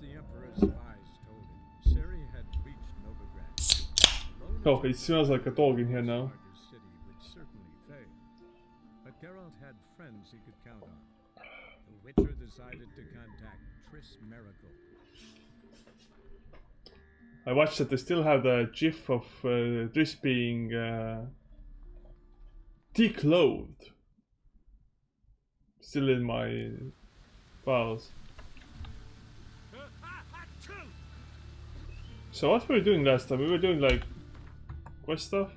the Emperor's spies told him, Ciri had reached Novigrad. Oh, it smells like a dog in here now. City would certainly fail, but Geralt had friends he could count on. The Witcher decided to contact Triss Merigold. I watched that they still have the gif of Triss being declothed. Still in my files. So what were we doing last time? We were doing like quest stuff.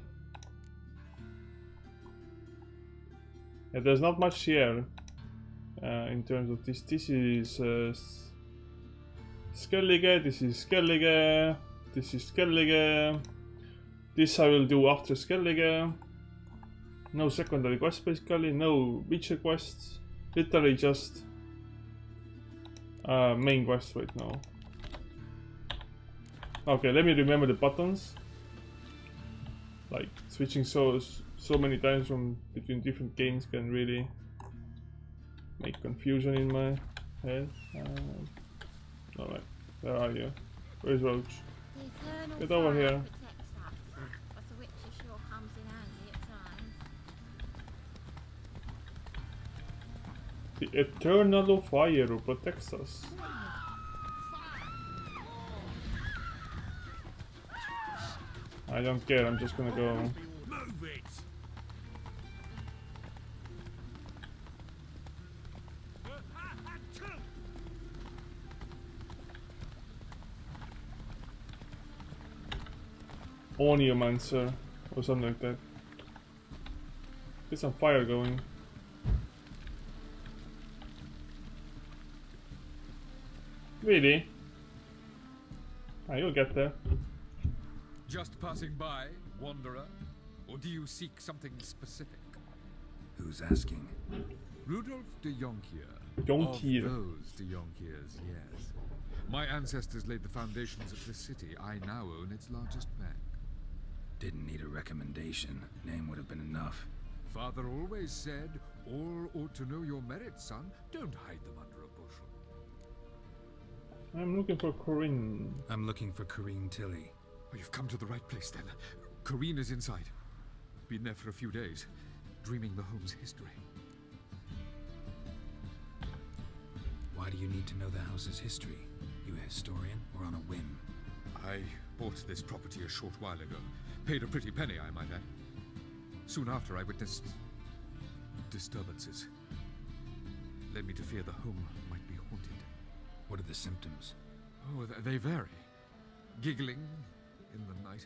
Yeah, there's not much here in terms of this. This is Skellige, this is Skellige, this is Skellige. This I will do after Skellige. No secondary quests basically, no Witcher quests. Literally just main quest right now. Okay, let me remember the buttons. Like switching so many times from between different games can really make confusion in my head. Alright, where are you? Where's Roach? Get over here. The eternal fire protects us. I don't care, I'm just gonna go. Oniomancer or something like that. Get some fire going. Really? Ah, you'll get there. Just passing by, wanderer? Or do you seek something specific? Who's asking? Rudolf de Jonkier. Jonkier. Of those de Jonkiers, yes. My ancestors laid the foundations of this city. I now own its largest bank. Didn't need a recommendation. Name would have been enough. Father always said, all ought to know your merits, son. Don't hide them under a bushel. I'm looking for Corinne. I'm looking for Corinne Tilly. Oh, you've come to the right place then. Corinne is inside. Been there for a few days, dreaming the home's history. Why do you need to know the house's history? You a historian or on a whim? I bought this property a short while ago. Paid a pretty penny, I might add. Soon after, I witnessed disturbances. Led me to fear the home might be haunted. What are the symptoms? Oh, they vary. Giggling in the night.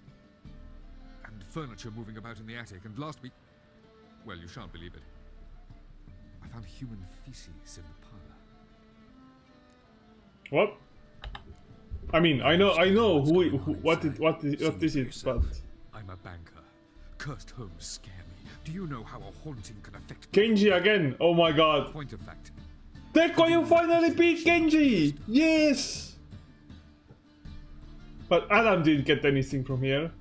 And furniture moving about in the attic. And last week... well, you shan't believe it. I found human feces in the parlor. What? I mean, I know what this is, but I'm a banker. Cursed homes scare me. Do you know how a haunting can affect Genji again! Oh my god! Point of fact. Dekko, you finally beat Genji! Yes! But Adam didn't get anything from here.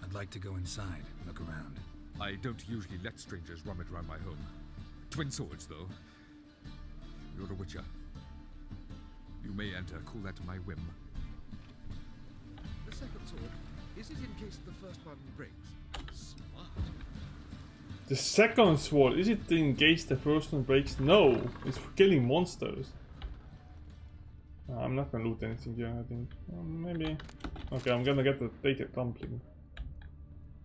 I'd like to go inside, look around. I don't usually let strangers rummage around my home. Twin swords, though. You're a witcher. You may enter, call that my whim. The second sword, is it in case the first one breaks? Smart. The second sword, is it in case the first one breaks? No, it's for killing monsters. I'm not gonna loot anything here, I think. Maybe. Okay, I'm gonna take a dumpling.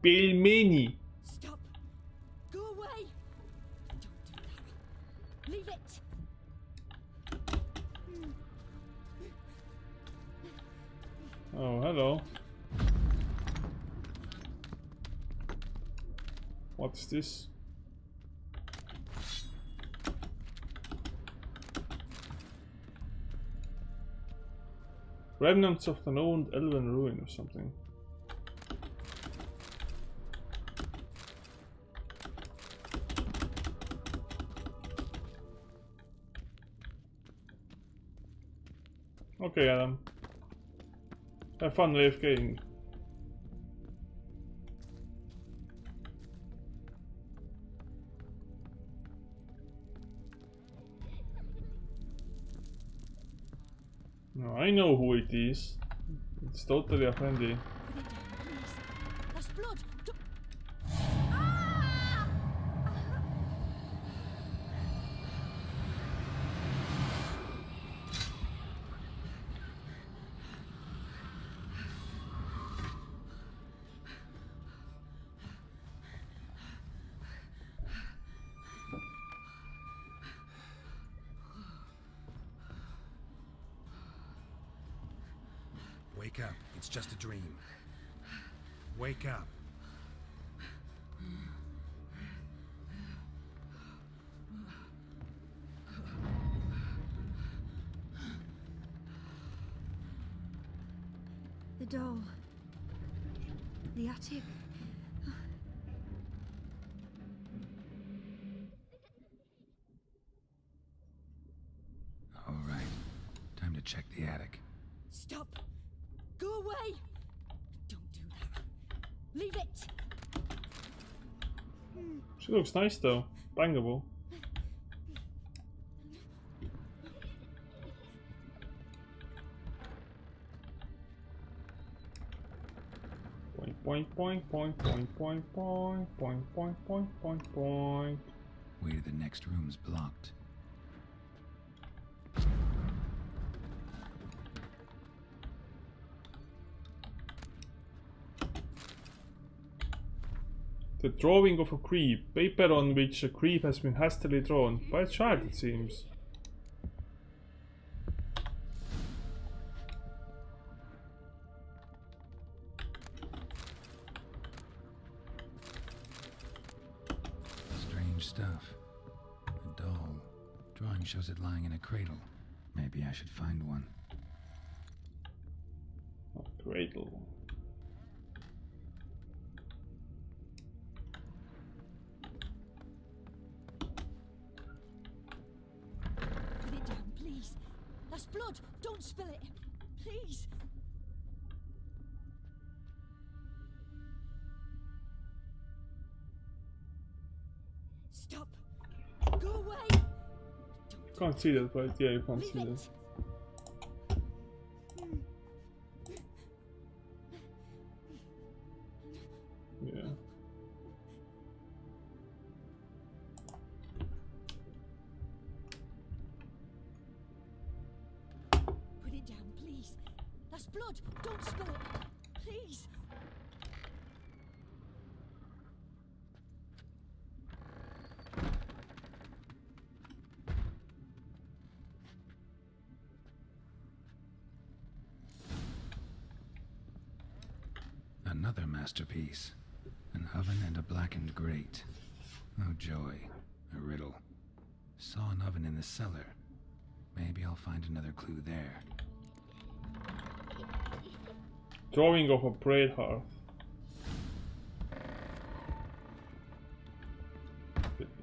Pelmeni! Stop! Go away! Don't do that. Leave it! Oh, hello. What is this? Remnants of an old elven ruin or something. Okay, Adam. Have fun AFKing. No, I know who it is. It's totally a friendly. Put it down, please. That's blood. Ah! Wake up. It's just a dream. Wake up. The doll. The attic. All right. Time to check the attic. Stop! Go away! Don't do that. Leave it! She looks nice though. Bangable. Point, point, point, point, point, point, point, point, point, point, point. Way to the next room's blocked. The drawing of a creep. Paper on which a creep has been hastily drawn. By a child, it seems. Strange stuff. A doll. Drawing shows it lying in a cradle. Maybe I should find one. A cradle. Put it down, please. That's blood. Don't spill it. Please. Stop. Go away. Can't see that, right? Yeah, you can't Leave see it. that. Yeah. Put it down, please. That's blood. Don't spill it. Please. Another masterpiece. An oven and a blackened grate. Oh joy. A riddle. Saw an oven in the cellar. Maybe I'll find another clue there. Drawing of a braid hearth.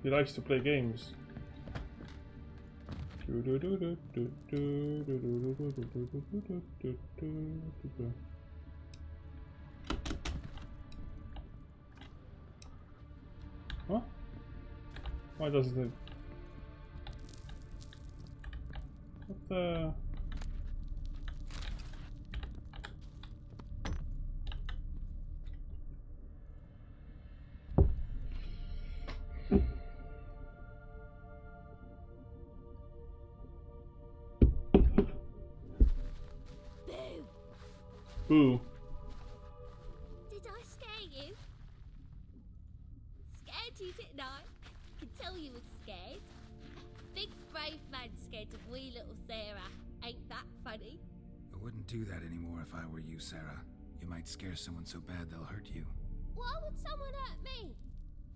He likes to play games. Huh? Why doesn't it? What the? Boo. Did I scare you? Scared you, didn't I? Could tell you was scared. Big brave man scared of wee little Sarah. Ain't that funny? I wouldn't do that anymore if I were you, Sarah. You might scare someone so bad they'll hurt you. Why would someone hurt me?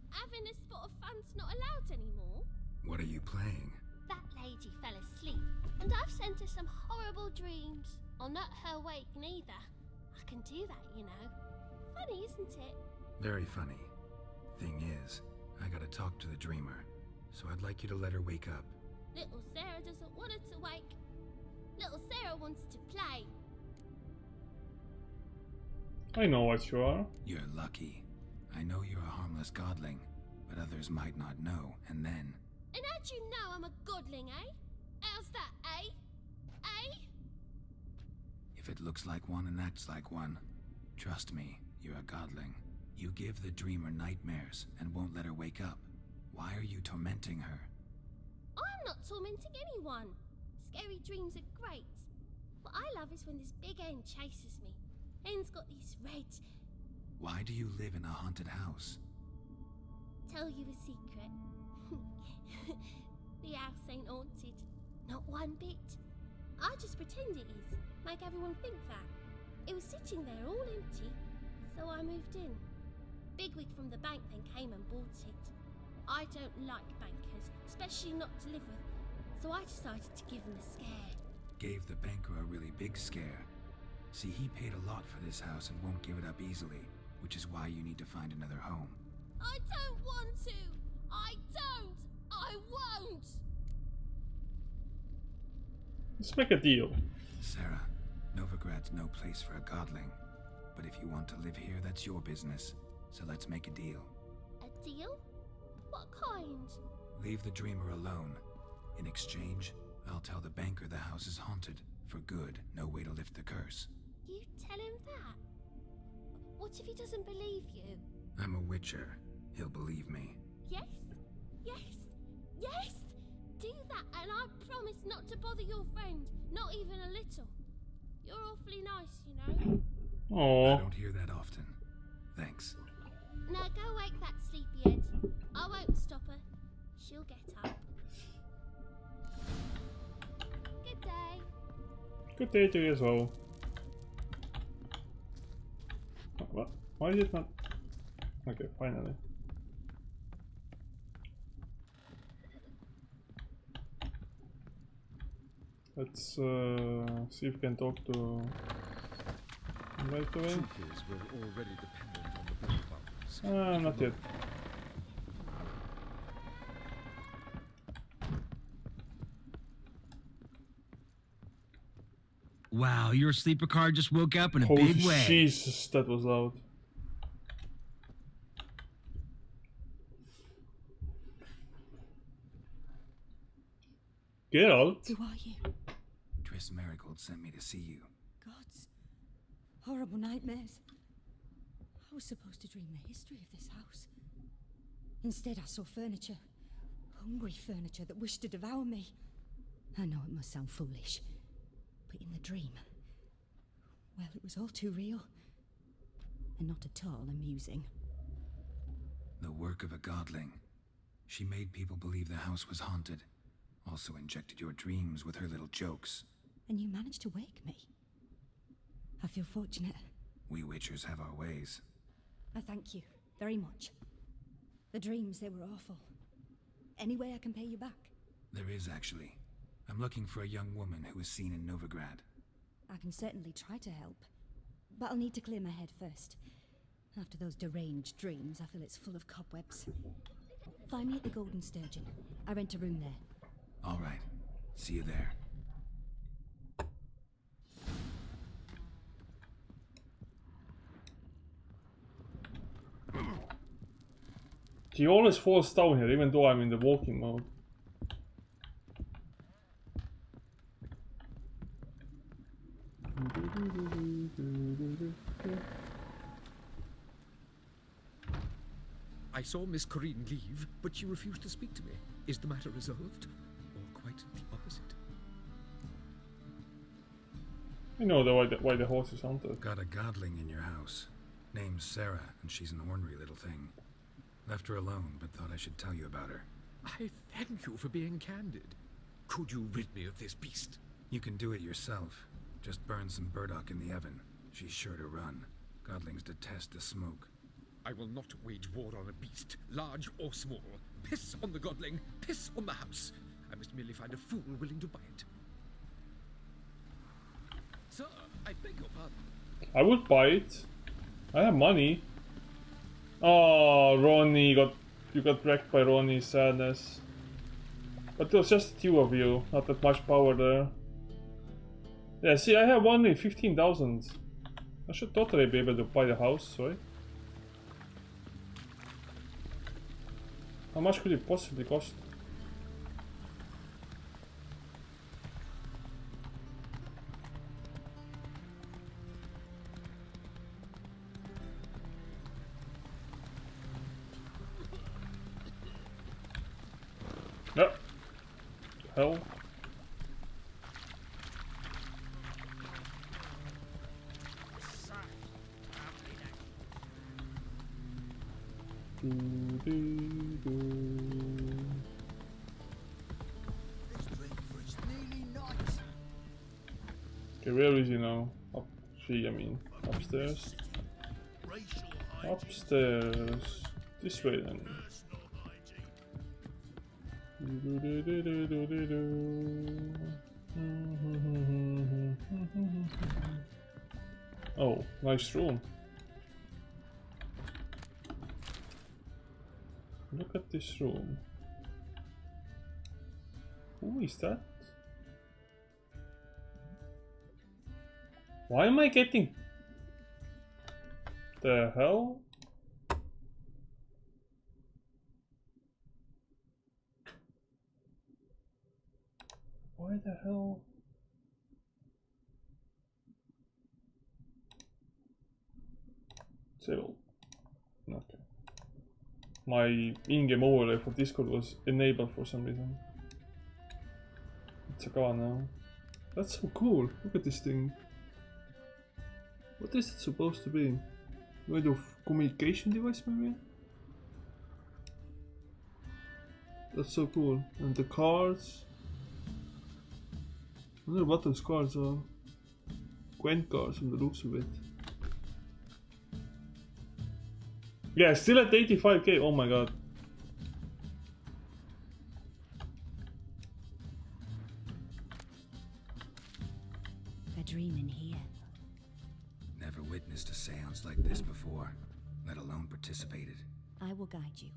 Having a spot of fun's not allowed anymore. What are you playing? That lady fell asleep, and I've sent her some horrible dreams. I'll not her awake neither. I can do that, you know. Funny, isn't it? Very funny. Thing is, I gotta talk to the dreamer, so I'd like you to let her wake up. Little Sarah doesn't want her to wake. Little Sarah wants to play. I know what you are. You're lucky. I know you're a harmless godling, but others might not know, and then... And how'd you know I'm a godling, eh? How's that, eh? Eh? looks like one and acts like one. Trust me, you're a godling. You give the dreamer nightmares and won't let her wake up. Why are you tormenting her? I'm not tormenting anyone. Scary dreams are great. What I love is when this big end chases me. End's got these red... Why do you live in a haunted house? Tell you a secret. The house ain't haunted. Not one bit. I just pretend it is. Make everyone think that. It was sitting there all empty, so I moved in. Bigwig from the bank then came and bought it. I don't like bankers, especially not to live with, so I decided to give him a scare. Gave the banker a really big scare. See, he paid a lot for this house and won't give it up easily, which is why you need to find another home. I don't want to! I don't! I won't! Let's make a deal. Sarah, Novigrad's no place for a godling. But if you want to live here, that's your business. So let's make a deal. A deal? What kind? Leave the dreamer alone. In exchange, I'll tell the banker the house is haunted. For good, no way to lift the curse. You tell him that? What if he doesn't believe you? I'm a witcher. He'll believe me. Yes? Yes? Yes! Do that and I promise not to bother your friend. Not even a little. You're awfully nice, you know. Oh. I don't hear that often. Thanks. Now go wake that sleepyhead. I won't stop her. She'll get up. Good day. Good day to you as well. What? Why is it not? Okay, finally. Let's see if we can talk to him right away. Truth is, we're already dependent on the blood bubbles. Not yet. Wow, your sleeper car just woke up in a Oh big way. Jesus, that was loud. Geralt? Who are you? Triss Marigold sent me to see you. Gods. Horrible nightmares. I was supposed to dream the history of this house. Instead, I saw furniture. Hungry furniture that wished to devour me. I know it must sound foolish, but in the dream, well, it was all too real. And not at all amusing. The work of a godling. She made people believe the house was haunted. Also injected your dreams with her little jokes. And you managed to wake me. I feel fortunate. We witchers have our ways. I thank you very much. The dreams, they were awful. Any way I can pay you back? There is, actually. I'm looking for a young woman who was seen in Novigrad. I can certainly try to help. But I'll need to clear my head first. After those deranged dreams, I feel it's full of cobwebs. Find me at the Golden Sturgeon. I rent a room there. All right. See you there. He always falls down here, even though I'm in the walking mode. I saw Miss Corinne leave, but she refused to speak to me. Is the matter resolved? Or quite the opposite? I know why the horse is haunted. Got a godling in your house. Name's Sarah, and she's an ornery little thing. Left her alone, but thought I should tell you about her. I thank you for being candid. Could you rid me of this beast? You can do it yourself. Just burn some burdock in the oven. She's sure to run. Godlings detest the smoke. I will not wage war on a beast, large or small. Piss on the godling, piss on the house. I must merely find a fool willing to buy it. Sir, I beg your pardon. I would buy it. I have money. Oh, Ronnie, you got wrecked by Ronnie's sadness. But there was just two of you, not that much power there. Yeah, see, I have only 15,000. I should totally be able to buy the house, right? How much could it possibly cost? No. Hell. Okay, where is he now? Up, I mean, upstairs. Upstairs. This way then. Oh, nice room. Look at this room. Who is that? Why am I getting... The hell? Why the hell? Civil. Okay. My in-game overlay for Discord was enabled for some reason. It's gone now. That's so cool. Look at this thing. What is it supposed to be? Kind of communication device maybe? That's so cool. And the cards. I wonder what those cards are. Gwent cards from the looks of it. Yeah, still at 85k. Oh my god. A dream in here. Never witnessed a seance like this before, let alone participated. I will guide you.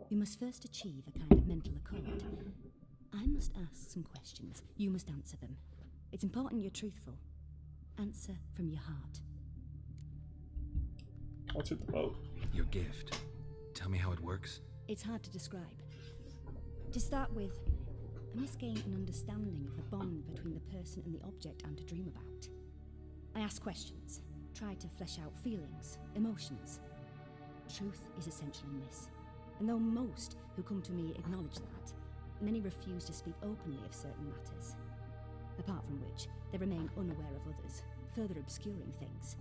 You must first achieve a kind of mental accord. I must ask some questions. You must answer them. It's important you're truthful. Answer from your heart. What's it about? Your gift. Tell me how it works. It's hard to describe. To start with, I must gain an understanding of the bond between the person and the object I'm to dream about. I ask questions, try to flesh out feelings, emotions. Truth is essential in this. And though most who come to me acknowledge that, many refuse to speak openly of certain matters. Apart from which, they remain unaware of others, further obscuring things.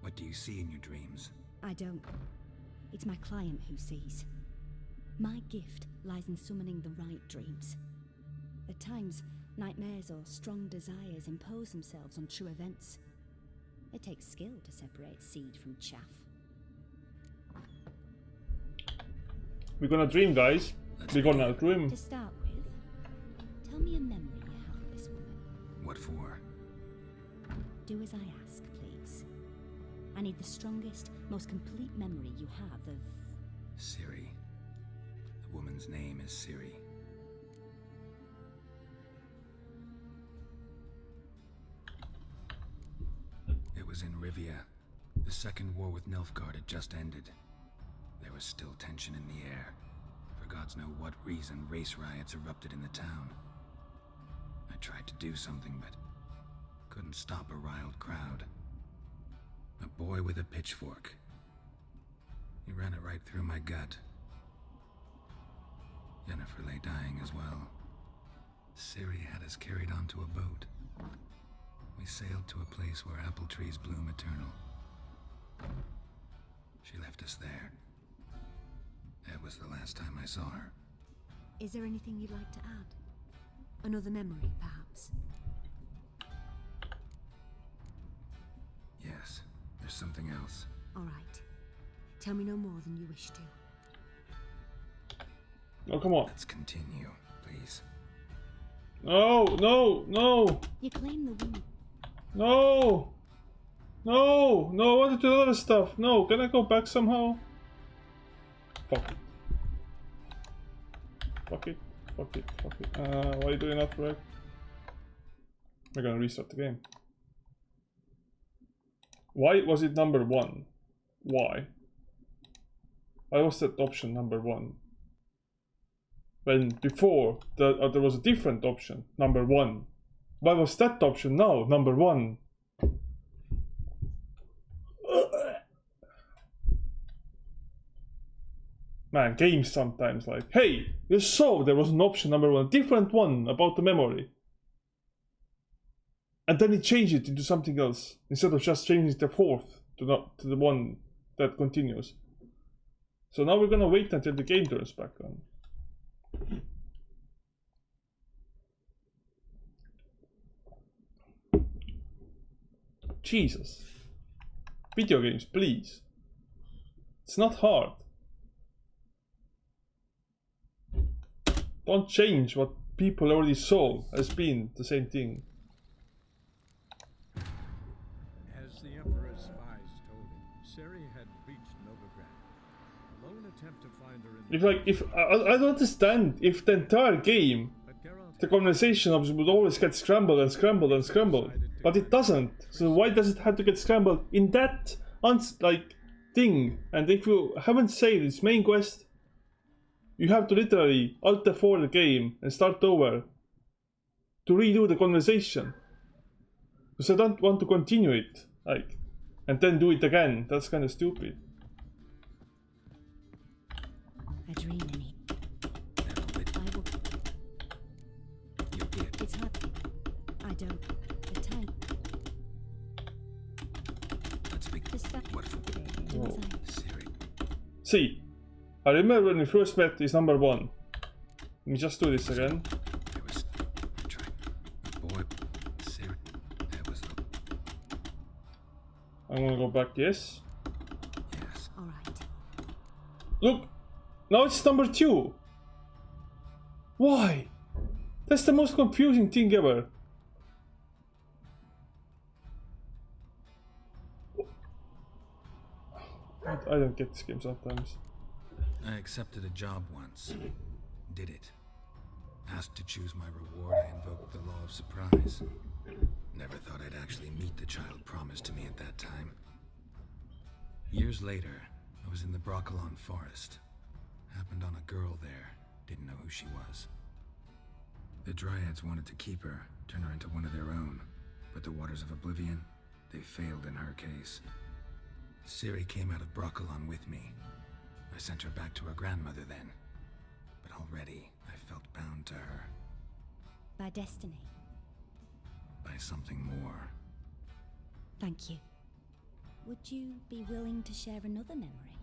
What do you see in your dreams? I don't. It's my client who sees. My gift lies in summoning the right dreams. At times, nightmares or strong desires impose themselves on true events. It takes skill to separate seed from chaff. We're gonna dream, guys. We're gonna dream. To start with, tell me a memory you have of this woman. What for? Do as I ask, please. I need the strongest, most complete memory you have of... Ciri. The woman's name is Ciri. It was in Rivia. The second war with Nilfgaard had just ended. There was still tension in the air. For gods know what reason, race riots erupted in the town. I tried to do something, but couldn't stop a riled crowd. A boy with a pitchfork. He ran it right through my gut. Yennefer lay dying as well. Ciri had us carried onto a boat. We sailed to a place where apple trees bloom eternal. She left us there. That was the last time I saw her. Is there anything you'd like to add? Another memory, perhaps? Yes, there's something else. All right. Tell me no more than you wish to. Oh, come on. Let's continue, please. No, no, no, You claim the woman. no. No, no, I want to do other stuff. No, can I go back somehow? Fuck it. Fuck it, fuck it, fuck it. Why are you doing that, right? We're gonna restart the game. Why was it number 1? Why? Why was that option number 1? When before there was a different option, number 1. Why was that option now number 1? Man, games sometimes like, hey, you saw there was an option number 1, different one about the memory. And then it changed it into something else, instead of just changing the 4th to the one that continues. So now we're gonna wait until the game turns back on. Jesus. Video games, please. It's not hard. Don't change what people already saw as being the same thing. As the Emperor's spies told him, Ciri had reached Novigrad. A lone attempt to find her in I don't understand if the entire game, but Geralt the conversation would always get scrambled and scrambled and scrambled, but it doesn't. So why does it have to get scrambled in that thing? And if you haven't saved its main quest, you have to literally Alt F4 the game and start over to redo the conversation. Because I don't want to continue it, and then do it again. That's kind of stupid. I dream in it. I will. You did. It's hard. I don't. The time. Let's speak. The stuff. What for? Oh. Ciri. See, I remember when we first met is number 1. Let me just do this again. There was I tried. A boy. Ciri. There was the. I'm gonna go back, yes. Yes. All right. Look, now it's number 2. Why? That's the most confusing thing ever. I don't get this game sometimes. I accepted a job once. Did it. Asked to choose my reward, I invoked the law of surprise. Never thought I'd actually meet the child promised to me at that time. Years later, I was in the Broccolon forest. Happened on a girl there. Didn't know who she was. The Dryads wanted to keep her, turn her into one of their own. But the Waters of Oblivion, they failed in her case. Ciri came out of Broccolon with me. I sent her back to her grandmother then. But already, I felt bound to her. By destiny. By something more. Thank you. Would you be willing to share another memory?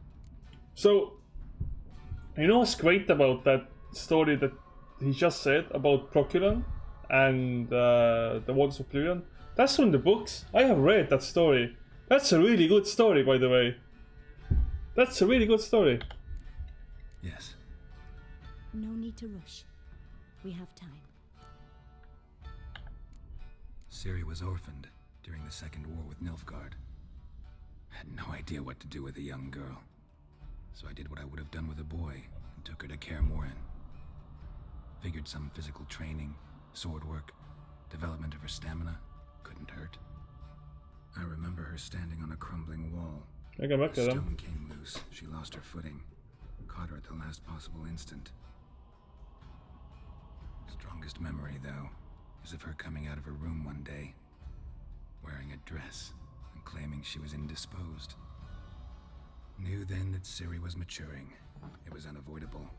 So, you know what's great about that story that he just said about Broccolon and the Waters of Oblivion? That's from the books. I have read that story. That's a really good story, by the way. That's a really good story. Yes. No need to rush. We have time. Ciri was orphaned during the Second War with Nilfgaard. Had no idea what to do with a young girl. So I did what I would have done with a boy and took her to Kaer Morhen. Figured some physical training, sword work, development of her stamina couldn't hurt. I remember her standing on a crumbling wall. I got back The at them. stone came loose. She lost her footing. Caught her at the last possible instant. Strongest memory, though, is of her coming out of her room one day, wearing a dress and claiming she was indisposed. Knew then that Ciri was maturing. It was unavoidable.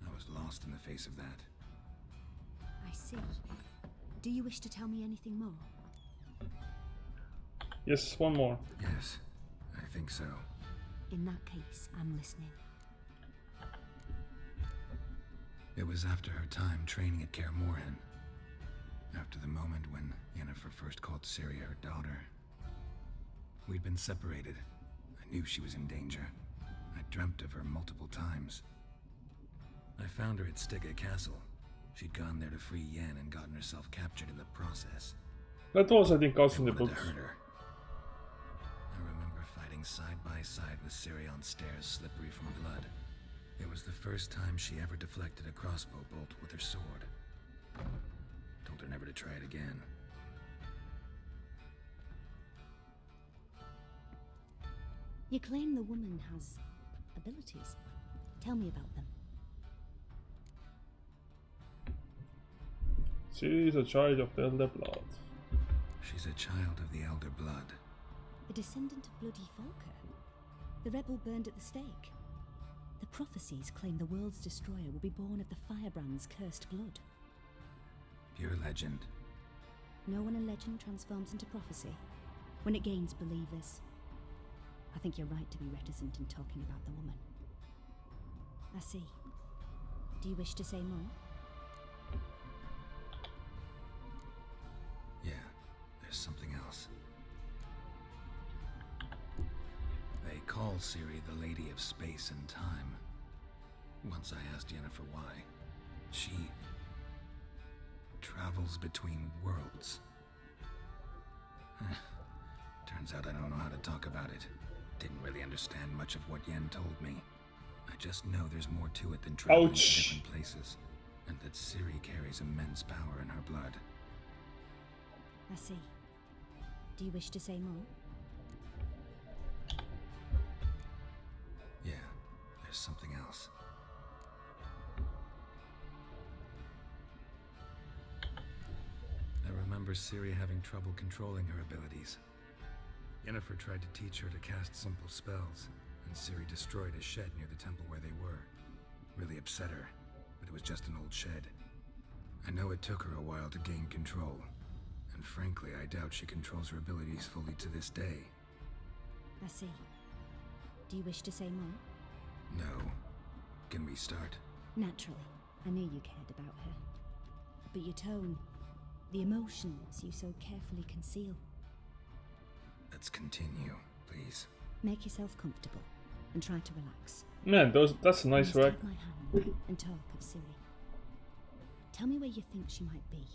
I was lost in the face of that. I see. Do you wish to tell me anything more? Yes, one more. Yes, I think so. In that case, I'm listening. It was after her time training at Kaer Morhen. After the moment when Yennefer first called Ciri her daughter. We'd been separated. I knew she was in danger. I dreamt of her multiple times. I found her at Stygga Castle. She'd gone there to free Yen and gotten herself captured in the process. That was, I think, also in They the wanted books. to hurt her. I remember fighting side by side with Ciri on stairs slippery from blood. It was the first time she ever deflected a crossbow bolt with her sword. Told her never to try it again. You claim the woman has abilities. Tell me about them. She is a child of the Elder Blood. She's a child of the Elder Blood. A descendant of bloody Volker. The rebel burned at the stake. The prophecies claim the world's destroyer will be born of the firebrand's cursed blood. Pure legend. Know when a legend transforms into prophecy? When it gains believers. I think you're right to be reticent in talking about the woman. I see. Do you wish to say more? Yeah, there's something else. They call Ciri the Lady of Space and Time. Once I asked Yennefer why. She travels between worlds. Turns out I don't know how to talk about it. Didn't really understand much of what Yen told me. I just know there's more to it than traveling to different places, and that Ciri carries immense power in her blood. I see. Do you wish to say more? Yeah, there's something else. I remember Ciri having trouble controlling her abilities. Yennefer tried to teach her to cast simple spells, and Ciri destroyed a shed near the temple where they were. Really upset her, but it was just an old shed. I know it took her a while to gain control, and frankly, I doubt she controls her abilities fully to this day. I see. Do you wish to say more? No. Can we start? Naturally. I knew you cared about her. But your tone, the emotions you so carefully conceal. Let's continue, please. Make yourself comfortable and try to relax. Man, that's a nice rack. Take my hand and talk of Ciri. Tell me where you think she might be.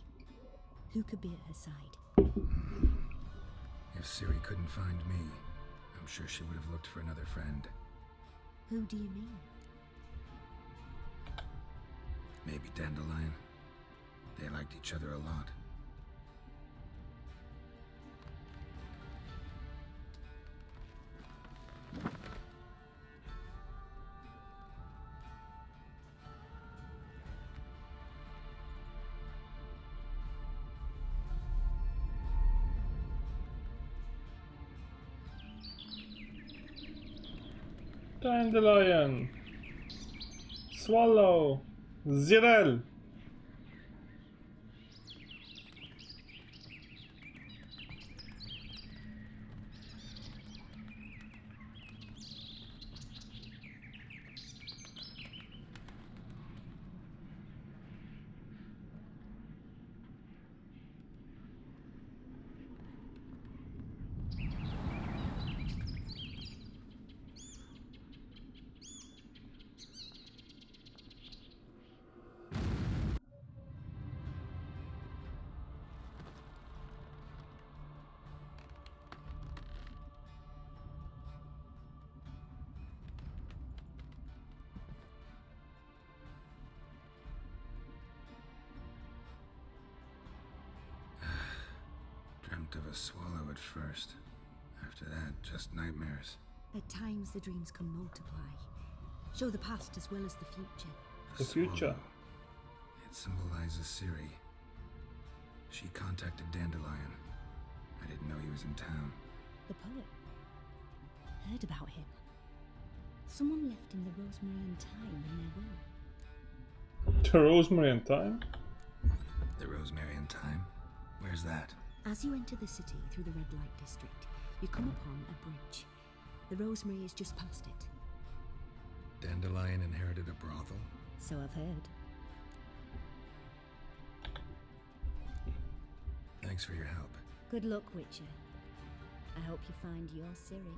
Who could be at her side? If Ciri couldn't find me, I'm sure she would have looked for another friend. Who do you mean? Maybe Dandelion. They liked each other a lot. Dandelion. Swallow. Zirel. Dreamt of a swallow at first. After that, just nightmares. At times the dreams can multiply. Show the past as well as the future. The future. It symbolizes Ciri. She contacted Dandelion. I didn't know he was in town. The poet. Heard about him. Someone left him the rosemary and thyme in their will. The rosemary and thyme? The rosemary and thyme? Where's that? As you enter the city through the red light district, you come upon a bridge. The rosemary is just past it. Dandelion inherited a brothel? So I've heard. Thanks for your help. Good luck, Witcher. I hope you find your Ciri.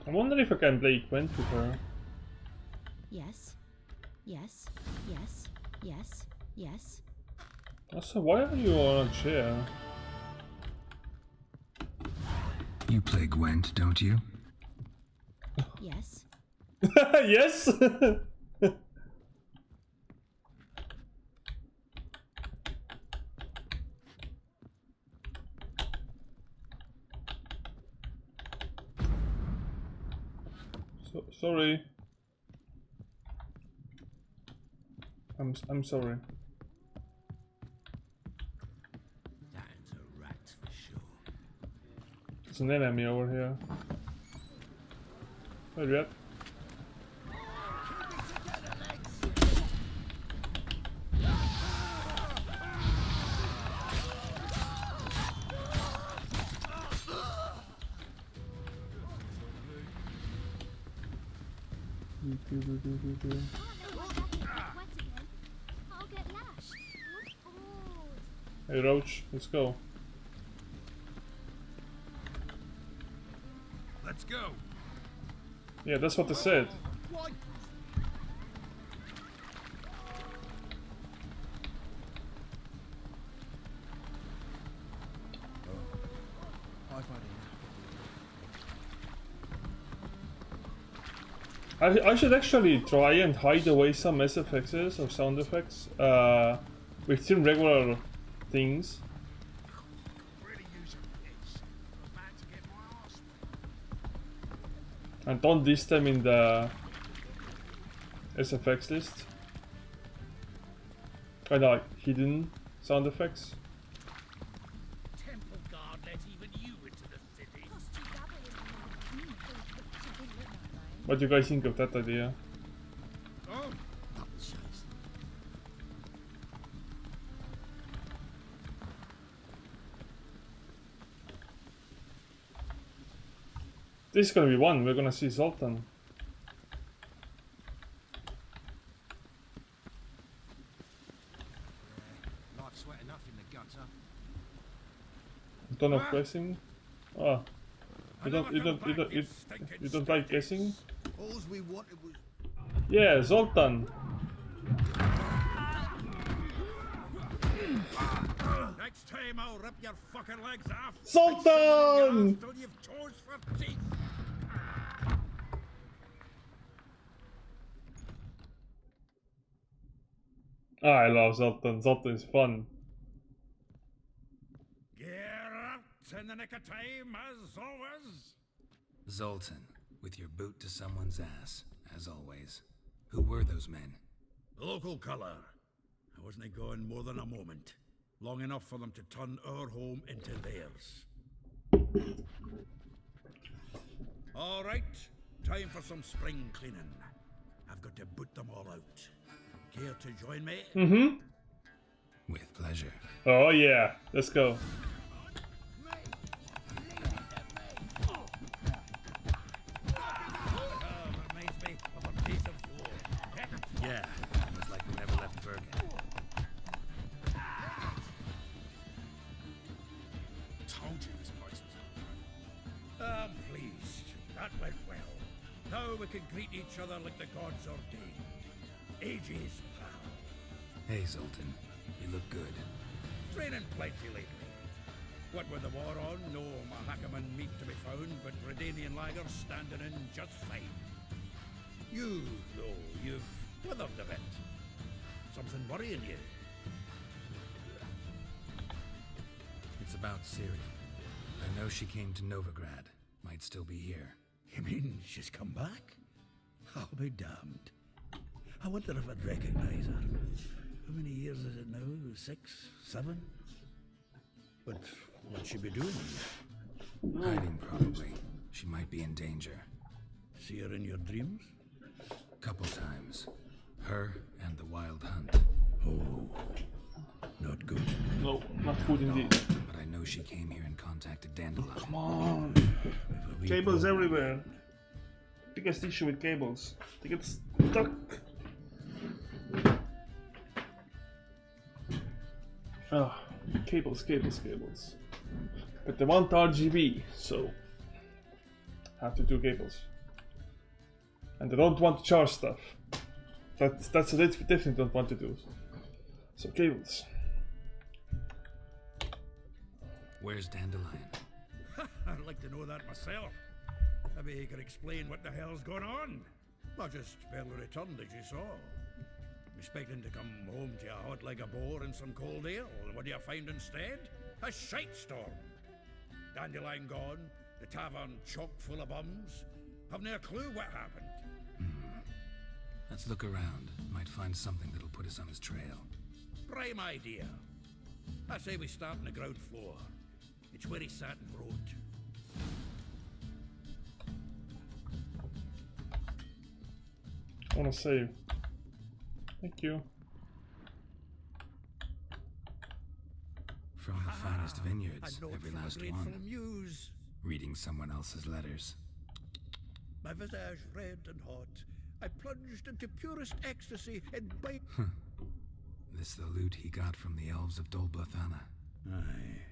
I wonder if I can play Gwent with her. Yes. Yes. Yes. Yes. Yes. Also, why are you on a chair? You play Gwent, don't you? Yes. Yes! Sorry. I'm sorry. That's a rat for sure. There's an enemy over here. Where you at? I'll get lashed. Hey Roach, let's go. Let's go. Yeah, that's what they said. I should actually try and hide away some SFXs or sound effects within regular things. And don't list them in the SFX list. Kinda like hidden sound effects. Temple guard let even you into the city. What do you guys think of that idea? Oh, This is gonna be one. We're gonna see Zoltan. life's sweat enough in the gutter. Ton of guessing. Oh, you don't like guessing? All we wanted was Yeah, Zoltan. next time I'll rip your fucking legs off. Zoltan! Till you've toes for teeth. I love Zoltan. Zoltan is fun. Geralt, in the nick of time, as always. Zoltan, with your boot to someone's ass, as always. Who were those men? Local colour. I wasn't gone more than a moment. Long enough for them to turn our home into theirs. All right, time for some spring cleaning. I've got to boot them all out. Care to join me? Mm-hmm. With pleasure. Oh yeah, let's go. Reminds me of a piece of wool. Yeah, it was like we never left Bergen. Told you this place was I'm pleased. That went well. Now we can greet each other like the gods ordained. Ages, pal. Hey, Zoltan. You look good. Training plenty lately. What with the war on, no Mahakaman meat to be found, but Redanian lagers standing in just fine. You, though, you've withered a bit. Something worrying you? It's about Ciri. I know she came to Novigrad. Might still be here. You mean she's come back? I'll be damned. I wonder if I'd recognize her. How many years is it now? 6, 7? But what'd she be doing? Hiding, probably. She might be in danger. See her in your dreams? Couple times. Her and the Wild Hunt. Oh, not good. No, not good indeed. But I know she came here and contacted Dandelion. Come on. Cables everywhere. Biggest issue with cables. They get stuck. Ah, cables. But they want RGB, so have to do cables. And they don't want to charge stuff. That's what they definitely don't want to do. So cables. Where's Dandelion? I'd like to know that myself. Maybe he could explain what the hell's going on. I just barely returned, as you saw. Expecting to come home to a hot like a boar and some cold ale, and what do you find instead? A shite storm. Dandelion gone, the tavern chock full of bums. Have no clue what happened. Let's look around. Might find something that'll put us on his trail. Prime idea. I say we start on the ground floor. It's where he sat and wrote. I wanna save. Thank you. From the finest vineyards, a note every from a last grateful one. muse. Reading someone else's letters. My visage red and hot, I plunged into purest ecstasy and bite. This the loot he got from the elves of Dol Blathanna. Aye.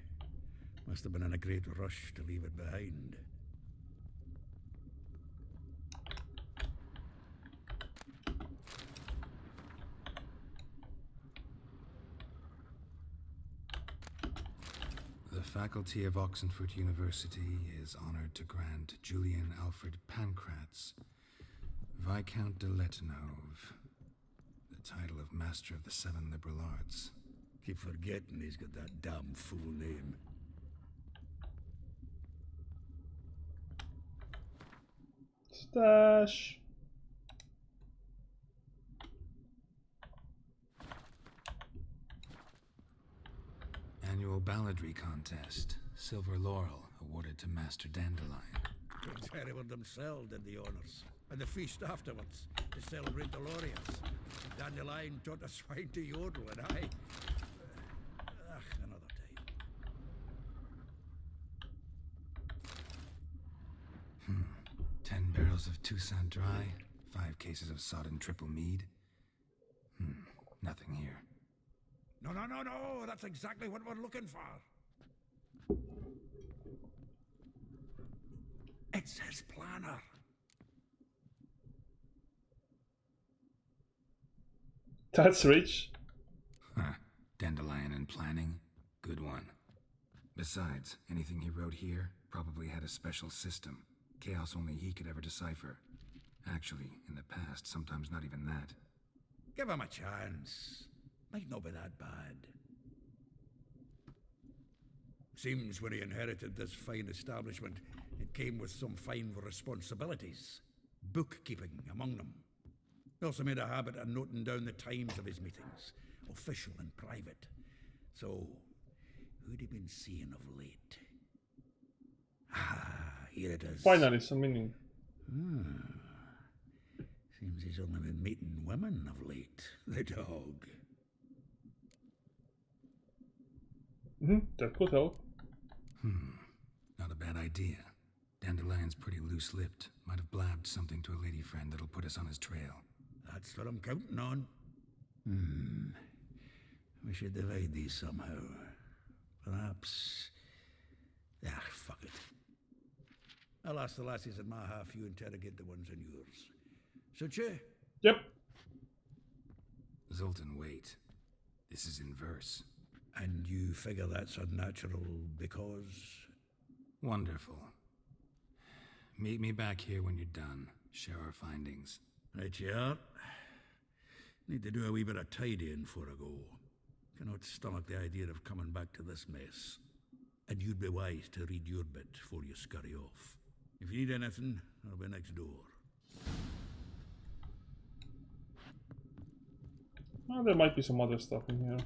Must have been in a great rush to leave it behind. The faculty of Oxenford University is honored to grant Julian Alfred Pancratz, Viscount de Letenove, the title of Master of the Seven Liberal Arts. Keep forgetting he's got that damn fool name. Stash. Annual balladry contest. Silver laurel awarded to Master Dandelion. Prince Hereward themselves did the honours, and the feast afterwards to celebrate the laureates. Dandelion taught the swine to yodel, and I. Another time. 10 barrels of Toussaint Dry, 5 cases of sodden triple mead. Nothing here. No, that's exactly what we're looking for. It's his planner. That's rich. Dandelion and planning. Good one. Besides, anything he wrote here probably had a special system. Chaos only he could ever decipher. Actually, in the past, sometimes not even that. Give him a chance. Might not be that bad. Seems when he inherited this fine establishment, it came with some fine responsibilities. Bookkeeping among them. He also made a habit of noting down the times of his meetings, official and private. So, who'd he been seeing of late? Here it is. Finally, some meaning. Seems he's only been meeting women of late. The dog. That could help. Not a bad idea. Dandelion's pretty loose-lipped. Might have blabbed something to a lady friend that'll put us on his trail. That's what I'm counting on. We should divide these somehow. Perhaps... fuck it. I'll ask the lassies in my half, you interrogate the ones in yours. Suche? Yep. Zoltan, wait. This is in verse. And you figure that's unnatural because... Wonderful. Meet me back here when you're done. Share our findings. Right you are. Need to do a wee bit of tidying before I go. Cannot stomach the idea of coming back to this mess. And you'd be wise to read your bit before you scurry off. If you need anything, I'll be next door. Oh, there might be some other stuff in here.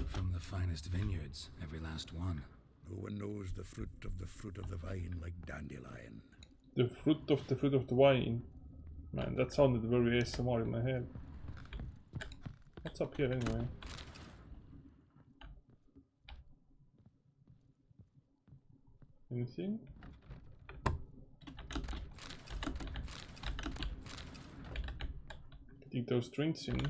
From the finest vineyards, every last one. No one knows the fruit of the vine like Dandelion. The fruit of the wine. Man, that sounded very ASMR in my head. What's up here anyway? Anything? Dig those drinks in.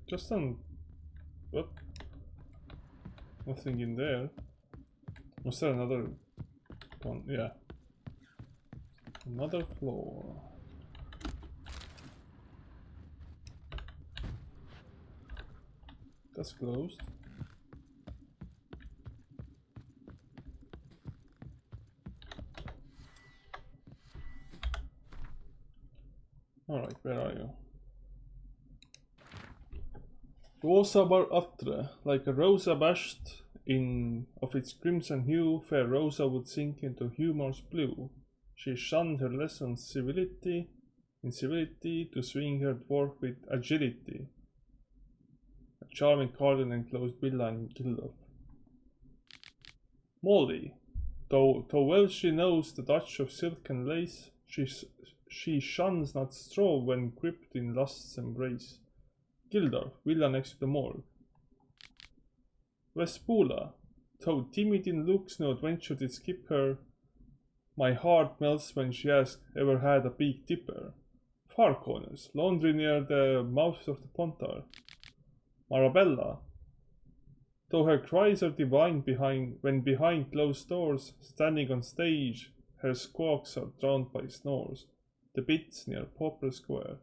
Just on... What? Nothing in there. Was there another one? Yeah. Another floor. That's closed. Alright, where are you? Rosa bar atre, like a rose abashed in of its crimson hue, fair Rosa would sink into humor's blue. She shunned her lessons incivility, to swing her dwarf with agility. A charming garden enclosed villa in Gildor. Molly, though well she knows the touch of silk and lace, she shuns not straw when gripped in lust's embrace. Gildor, villa next to the morgue. Vespula, though timid in looks, no adventure did skip her. My heart melts when she asks, ever had a big tipper? Far corners, laundry near the mouth of the Pontar. Marabella, though her cries are divine when behind closed doors, standing on stage, her squawks are drowned by snores. The bits near Pauper Square.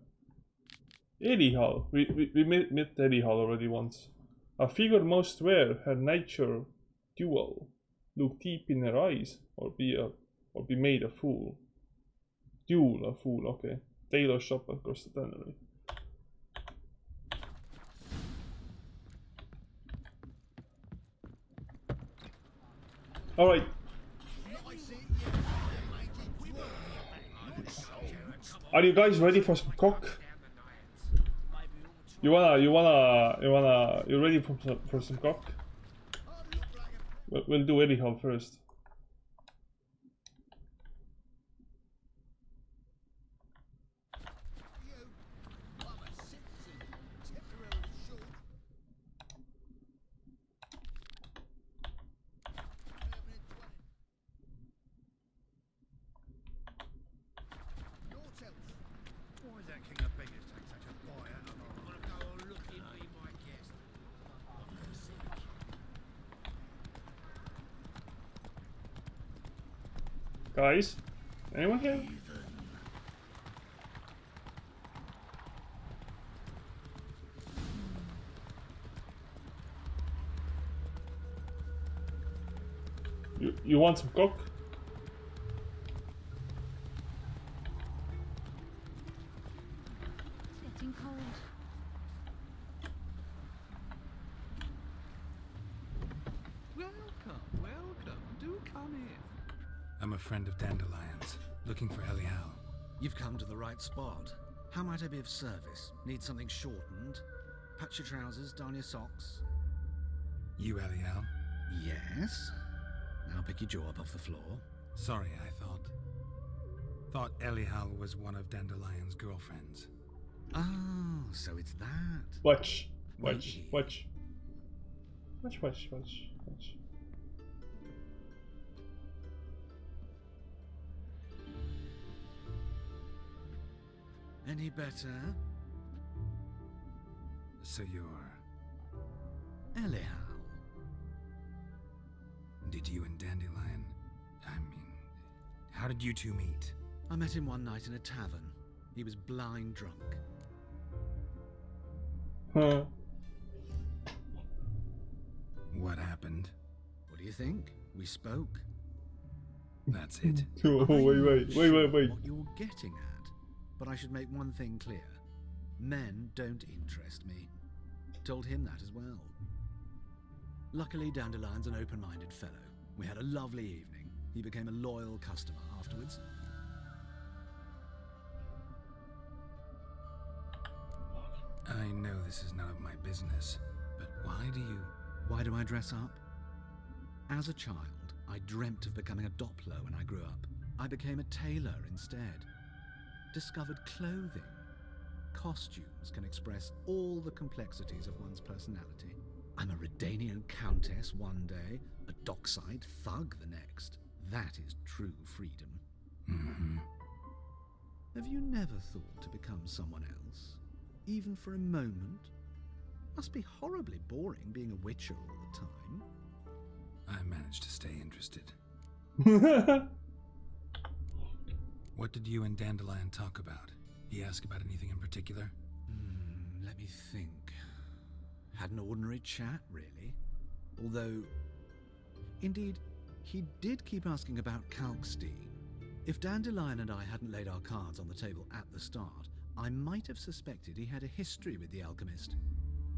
Elihal, we met Elihal already once. A figure most rare, her nature dual. Look deep in her eyes, or be made a fool. Duel, a fool, okay. Tailor shop across the tannery. Alright. Are you guys ready for some cock? You ready for some cock? We'll do Elihal first. Guys, anyone here? You want some cock? It's getting cold. Welcome. Do come in. I'm a friend of Dandelion's, looking for Elihal. You've come to the right spot. How might I be of service? Need something shortened? Patch your trousers, darn your socks. You Elihal? Yes. Now pick your jaw up off the floor. Sorry, I thought Elihal was one of Dandelion's girlfriends. Oh, so it's that. Watch. Any better? So you're... Elihal. Did you and Dandelion... how did you two meet? I met him one night in a tavern. He was blind drunk. Huh. What happened? What do you think? We spoke. That's it. Oh, wait. What you're getting at, but I should make one thing clear. Men don't interest me. Told him that as well. Luckily, Dandelion's an open-minded fellow. We had a lovely evening. He became a loyal customer afterwards. I know this is none of my business, but why do I dress up? As a child, I dreamt of becoming a Doppler when I grew up. I became a tailor instead. Discovered clothing. Costumes can express all the complexities of one's personality. I'm a Redanian countess one day, a dockside thug the next. That is true freedom. Mm-hmm. Have you never thought to become someone else? Even for a moment? Must be horribly boring being a witcher all the time. I managed to stay interested. What did you and Dandelion talk about? He asked about anything in particular? Let me think. Had an ordinary chat, really. Although, indeed, he did keep asking about Kalkstein. If Dandelion and I hadn't laid our cards on the table at the start, I might have suspected he had a history with the alchemist.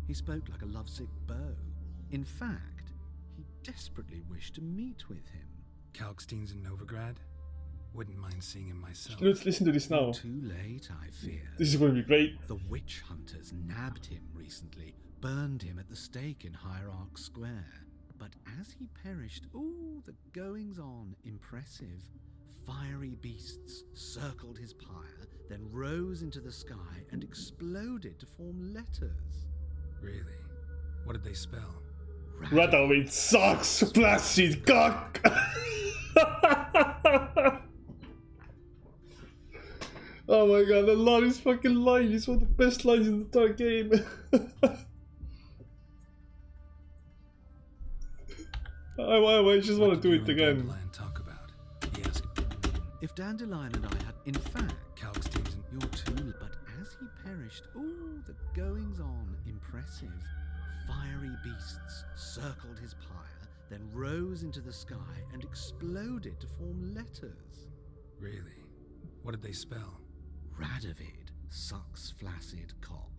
He spoke like a lovesick beau. In fact, he desperately wished to meet with him. Kalkstein's in Novigrad? Wouldn't mind seeing him myself. Let's listen to this now. Too late, I fear. This is going to be great. The witch hunters nabbed him recently, burned him at the stake in Hierarch Square. But as he perished, ooh, the goings-on, impressive. Fiery beasts circled his pyre, then rose into the sky and exploded to form letters. Really? What did they spell? Rattlewind sucks, placid cock! Oh my god, I love this fucking line. It's one of the best lines in the entire game. I just want to do it again. Talk about? He asked. If Dandelion and I had, in fact, Kalkstein's in you're too. But as he perished, ooh, the goings-on, impressive. Fiery beasts circled his pyre, then rose into the sky and exploded to form letters. Really? What did they spell? Radovid sucks flaccid cock.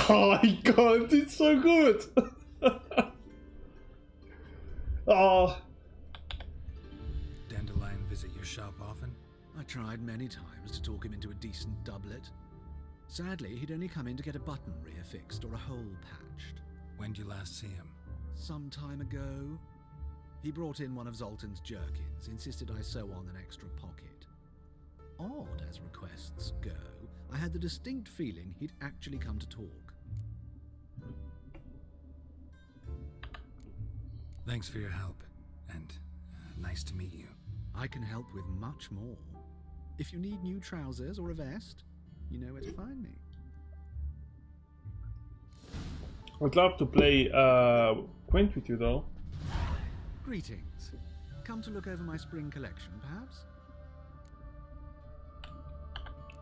Oh my god, it's so good! Oh. Dandelion visit your shop often? I tried many times to talk him into a decent doublet. Sadly, he'd only come in to get a button reaffixed or a hole patched. When did you last see him? Some time ago. He brought in one of Zoltan's jerkins, insisted I sew on an extra pocket. Odd as requests go, I had the distinct feeling he'd actually come to talk. Thanks for your help, and nice to meet you. I can help with much more. If you need new trousers or a vest, you know where to find me. I'd love to play Quint with you though. Greetings. Come to look over my spring collection, perhaps?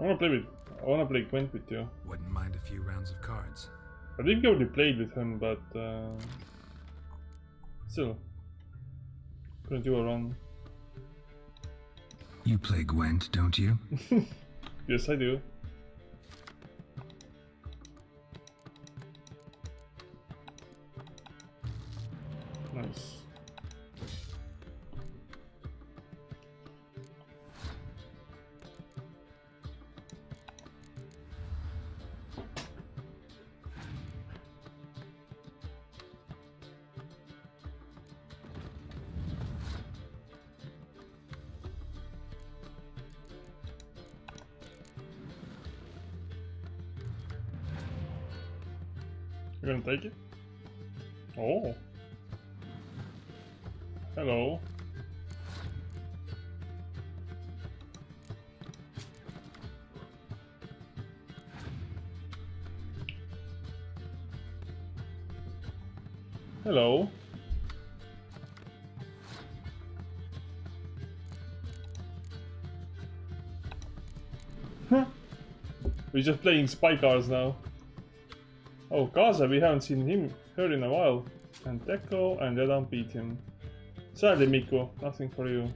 I wanna play Quint with you. Wouldn't mind a few rounds of cards. I think I already played with him, but still. Gonna do a run. You play Gwent, don't you? Yes, I do. Nice. You're gonna take it? Oh. Hello. Hello. We're just playing spy cards now. Oh, Gaza, we haven't seen her in a while. And Deco and Redan beat him. Sadly, Miko, nothing for you.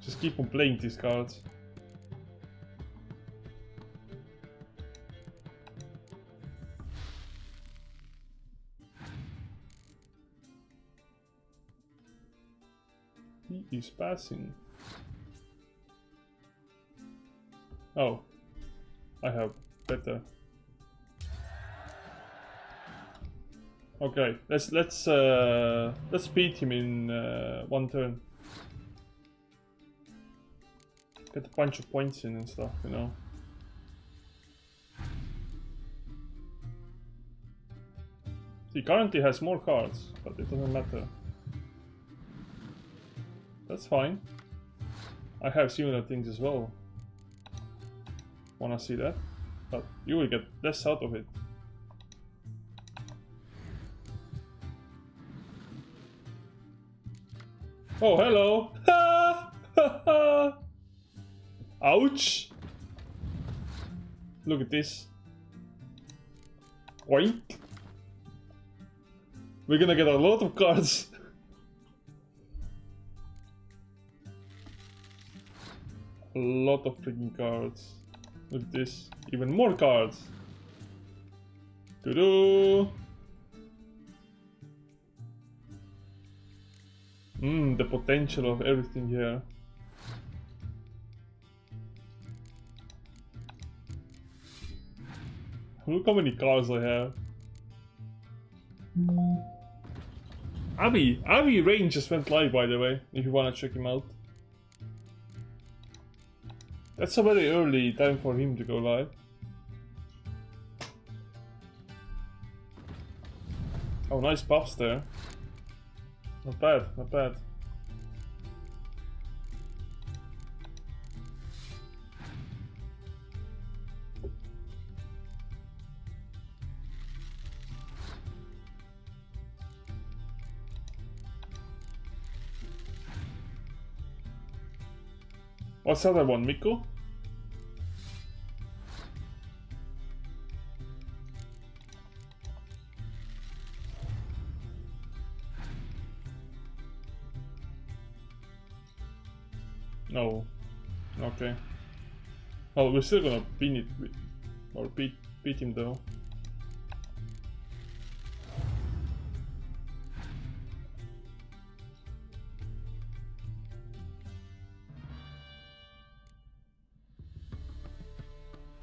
Just keep on playing these cards. He is passing. Oh, I have better. Okay, let's beat him in one turn. Get a bunch of points in and stuff, you know. He currently has more cards, but it doesn't matter. That's fine. I have similar things as well. Wanna see that? But you will get less out of it. Oh, hello! Ouch! Look at this. Oink! We're gonna get a lot of cards. A lot of freaking cards. Look at this. Even more cards. Doo-doo! The potential of everything here. Look how many cards I have. Avi Rain just went live, by the way, if you wanna check him out. That's a very early time for him to go live. Oh, nice buffs there. Not bad, not bad. What's the other one, Mikko? No. Okay. Well, we're still gonna pin it or beat him though.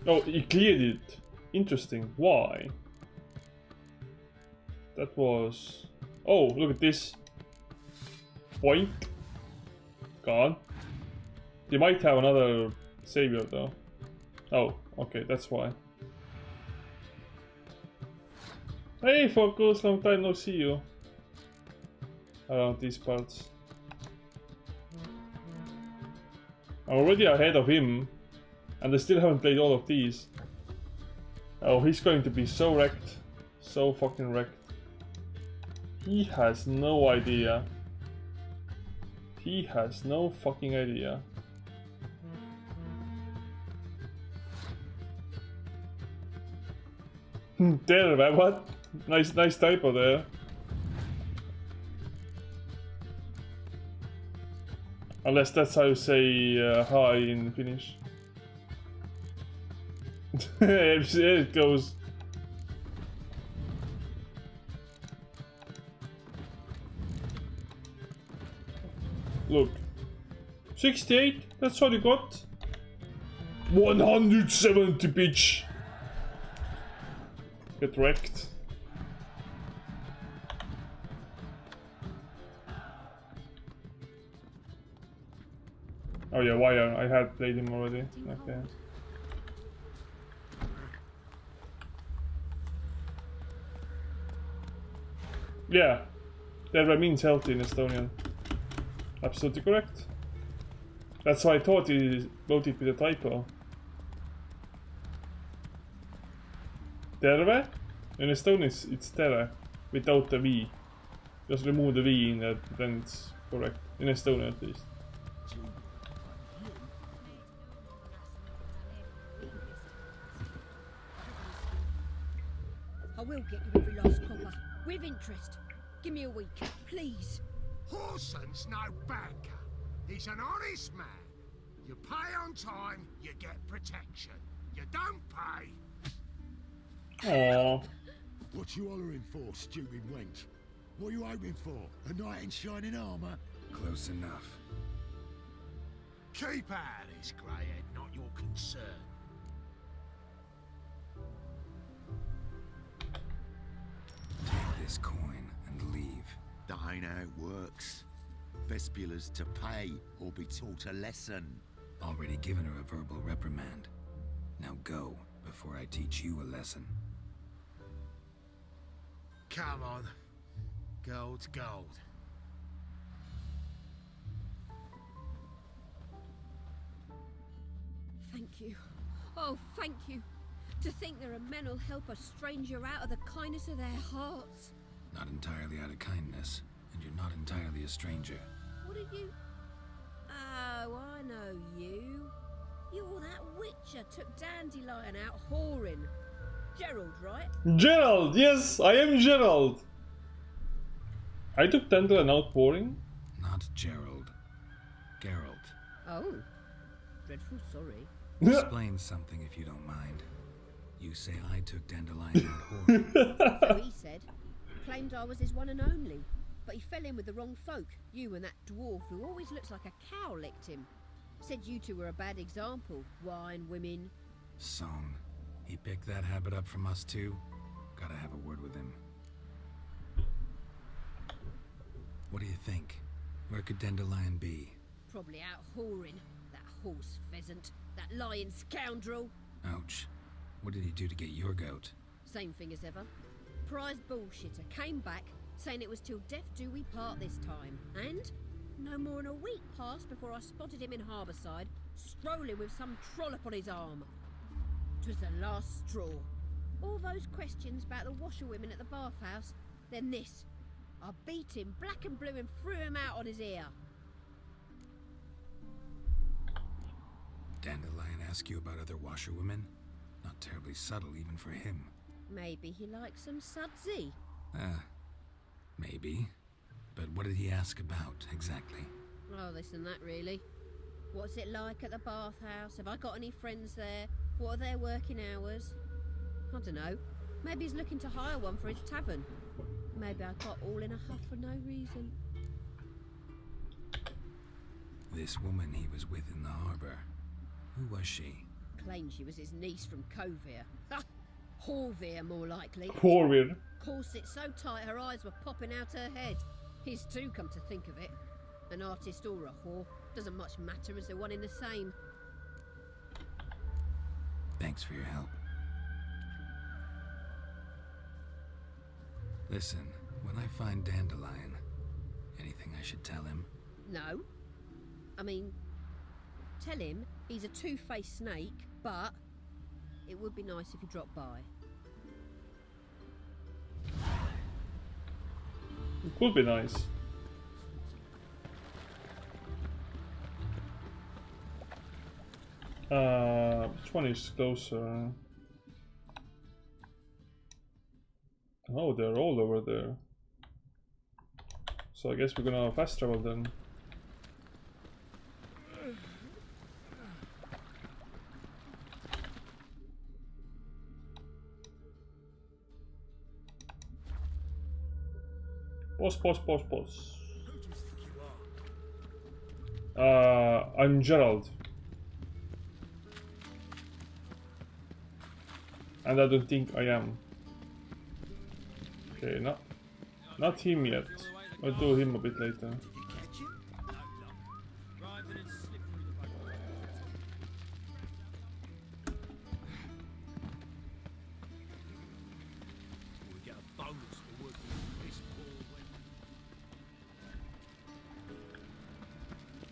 Oh, he cleared it. Interesting. Why? That was... Oh, look at this. Boink. Gone. They might have another savior though. Oh, okay, that's why. Hey Focus, long time no see you. Around these parts. I'm already ahead of him. And I still haven't played all of these. Oh, he's going to be so wrecked. So fucking wrecked. He has no idea. He has no fucking idea. There, man, what? Nice typo there. Unless that's how you say hi in Finnish. There it goes. Look. 68? That's all you got? 170, bitch! Get wrecked. Oh yeah, wire. I had played him already. Okay. Yeah, that means healthy in Estonian. Absolutely correct. That's why I thought he wrote it with a typo. Terve? In Estonian it's tere, without the V. Just remove the V in that, then it's correct. In Estonian at least. I will get you every last copper, with interest. Give me a week, please. Horson's no banker. He's an honest man. You pay on time, you get protection. You don't pay. Aww. What you hollering for, stupid wench? What are you hoping for? A knight in shining armour? Close enough. Keep out of this, greyhead, not your concern. Take this coin and leave. That ain't how it works. Vespula's to pay or be taught a lesson. Already given her a verbal reprimand. Now go, before I teach you a lesson. Come on. Gold's gold. you. Oh, thank you. To think there are men who'll help a stranger out of the kindness of their hearts. Not entirely out of kindness, and you're not entirely a stranger. What are you? Oh, I know you. You're that witcher took Dandelion out whoring. Gerald, right? Gerald! Yes, I am Gerald! I took Dandelion out pouring. Not Gerald. Geralt. Oh. Dreadful sorry. Explain something if you don't mind. You say I took Dandelion out whoring. So he said. Claimed I was his one and only. But he fell in with the wrong folk. You and that dwarf who always looks like a cow licked him. Said you two were a bad example. Wine, women. Song. He picked that habit up from us too? Gotta have a word with him. What do you think? Where could Dandelion be? Probably out whoring. That horse pheasant. That lying scoundrel. Ouch. What did he do to get your goat? Same thing as ever. Prize bullshitter came back, saying it was till death do we part this time. And no more than a week passed before I spotted him in Harbourside, strolling with some trollop on his arm. 'Twas the last straw. All those questions about the washerwomen at the bathhouse, then this. I beat him black and blue and threw him out on his ear. Dandelion ask you about other washerwomen? Not terribly subtle even for him. Maybe he likes some sudsy. Maybe. But what did he ask about, exactly? Oh, this and that, really. What's it like at the bathhouse? Have I got any friends there? What are their working hours? I don't know. Maybe he's looking to hire one for his tavern. Maybe I got all in a huff for no reason. This woman he was with in the harbour. Who was she? Claimed she was his niece from Kovir. Ha! Horvir, more likely. Horvir. Corset so tight her eyes were popping out her head. His too, come to think of it. An artist or a whore. Doesn't much matter as they're one in the same. Thanks for your help. Listen, when I find Dandelion, anything I should tell him? No. I mean, tell him he's a two-faced snake, but it would be nice if he dropped by. It could be nice. Which one is closer? Oh, they're all over there. So I guess we're gonna fast travel then. Pause. I'm Gerald. And I don't think I am. Okay, not him yet. I'll do him a bit later.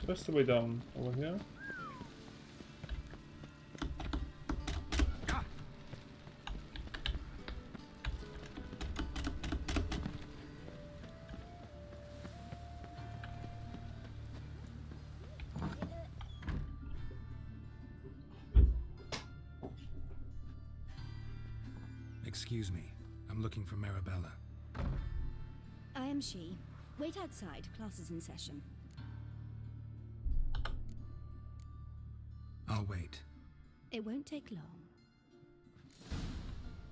Where's the way down? Over here? Excuse me, I'm looking for Marabella. I am she. Wait outside, class is in session. I'll wait. It won't take long.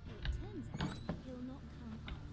It turns out he'll not come after all.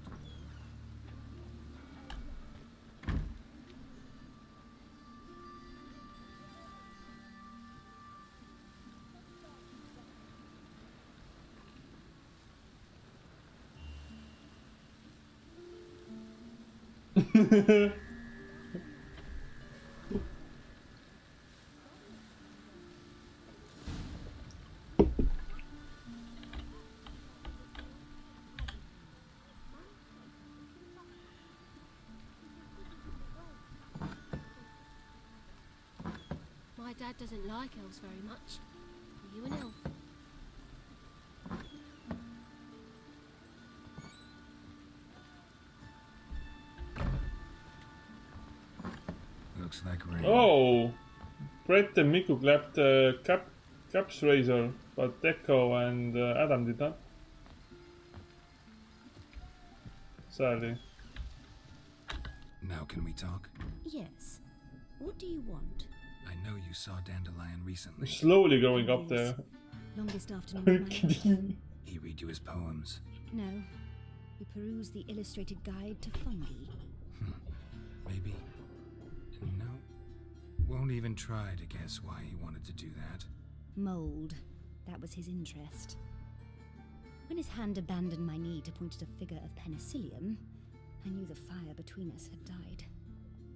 My dad doesn't like elves very much. He you an elf. Looks like rain. Oh! Brett and Miku clapped Cap's razor, but Deco and Adam did not. Sadly. Now can we talk? Yes. What do you want? I know you saw Dandelion recently. Slowly going up there. Longest afternoon Are you of my life. kidding? He read you his poems. No. We peruse the illustrated guide to fungi. Maybe. No. Won't even try to guess why he wanted to do that. Mold. That was his interest. When his hand abandoned my knee to point at a figure of penicillium, I knew the fire between us had died.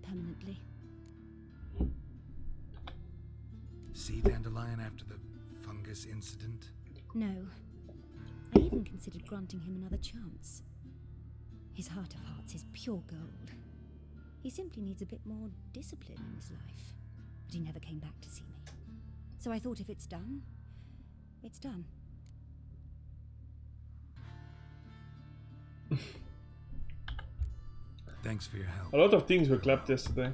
Permanently. See Dandelion after the fungus incident? No. I even considered granting him another chance. His heart of hearts is pure gold. He simply needs a bit more discipline in his life. But he never came back to see me. So I thought if it's done, it's done. Thanks for your help. A lot of things were clapped yesterday.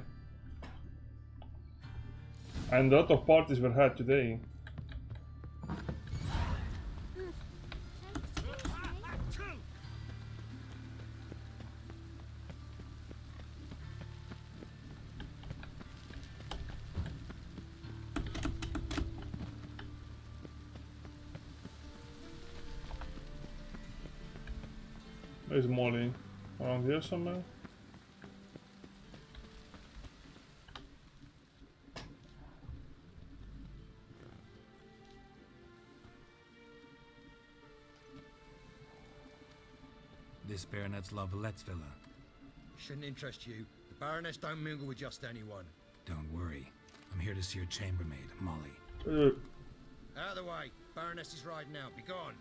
And a lot of parties were had today. Where's Molly? Around here somewhere? This Baronet's Lavallette's villa. Shouldn't interest you. The Baroness don't mingle with just anyone. Don't worry. I'm here to see your chambermaid, Molly. Out of the way. Baroness is riding out. Be gone.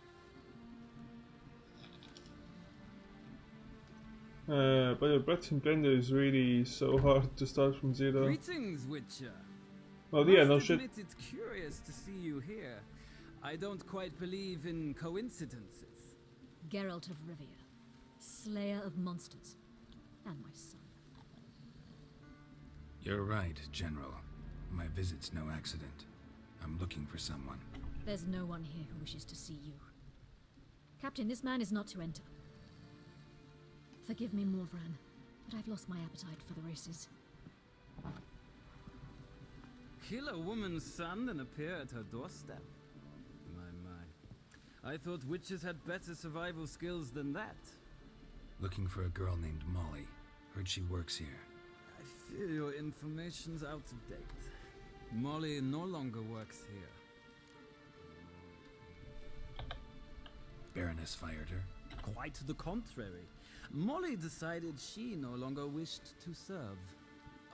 But the Brett's in Blender is really so hard to start from zero. Greetings, Witcher. Well, yeah, no Must shit. admit it's curious to see you here. I don't quite believe in coincidences. Geralt of Rivia, slayer of monsters, and my son. You're right, General. My visit's no accident. I'm looking for someone. There's no one here who wishes to see you. Captain, this man is not to enter. Forgive me, Morvran, but I've lost my appetite for the races. Kill a woman's son and appear at her doorstep? My. I thought witches had better survival skills than that. Looking for a girl named Molly. Heard she works here. I fear your information's out of date. Molly no longer works here. Baroness fired her? Quite the contrary. Molly decided she no longer wished to serve.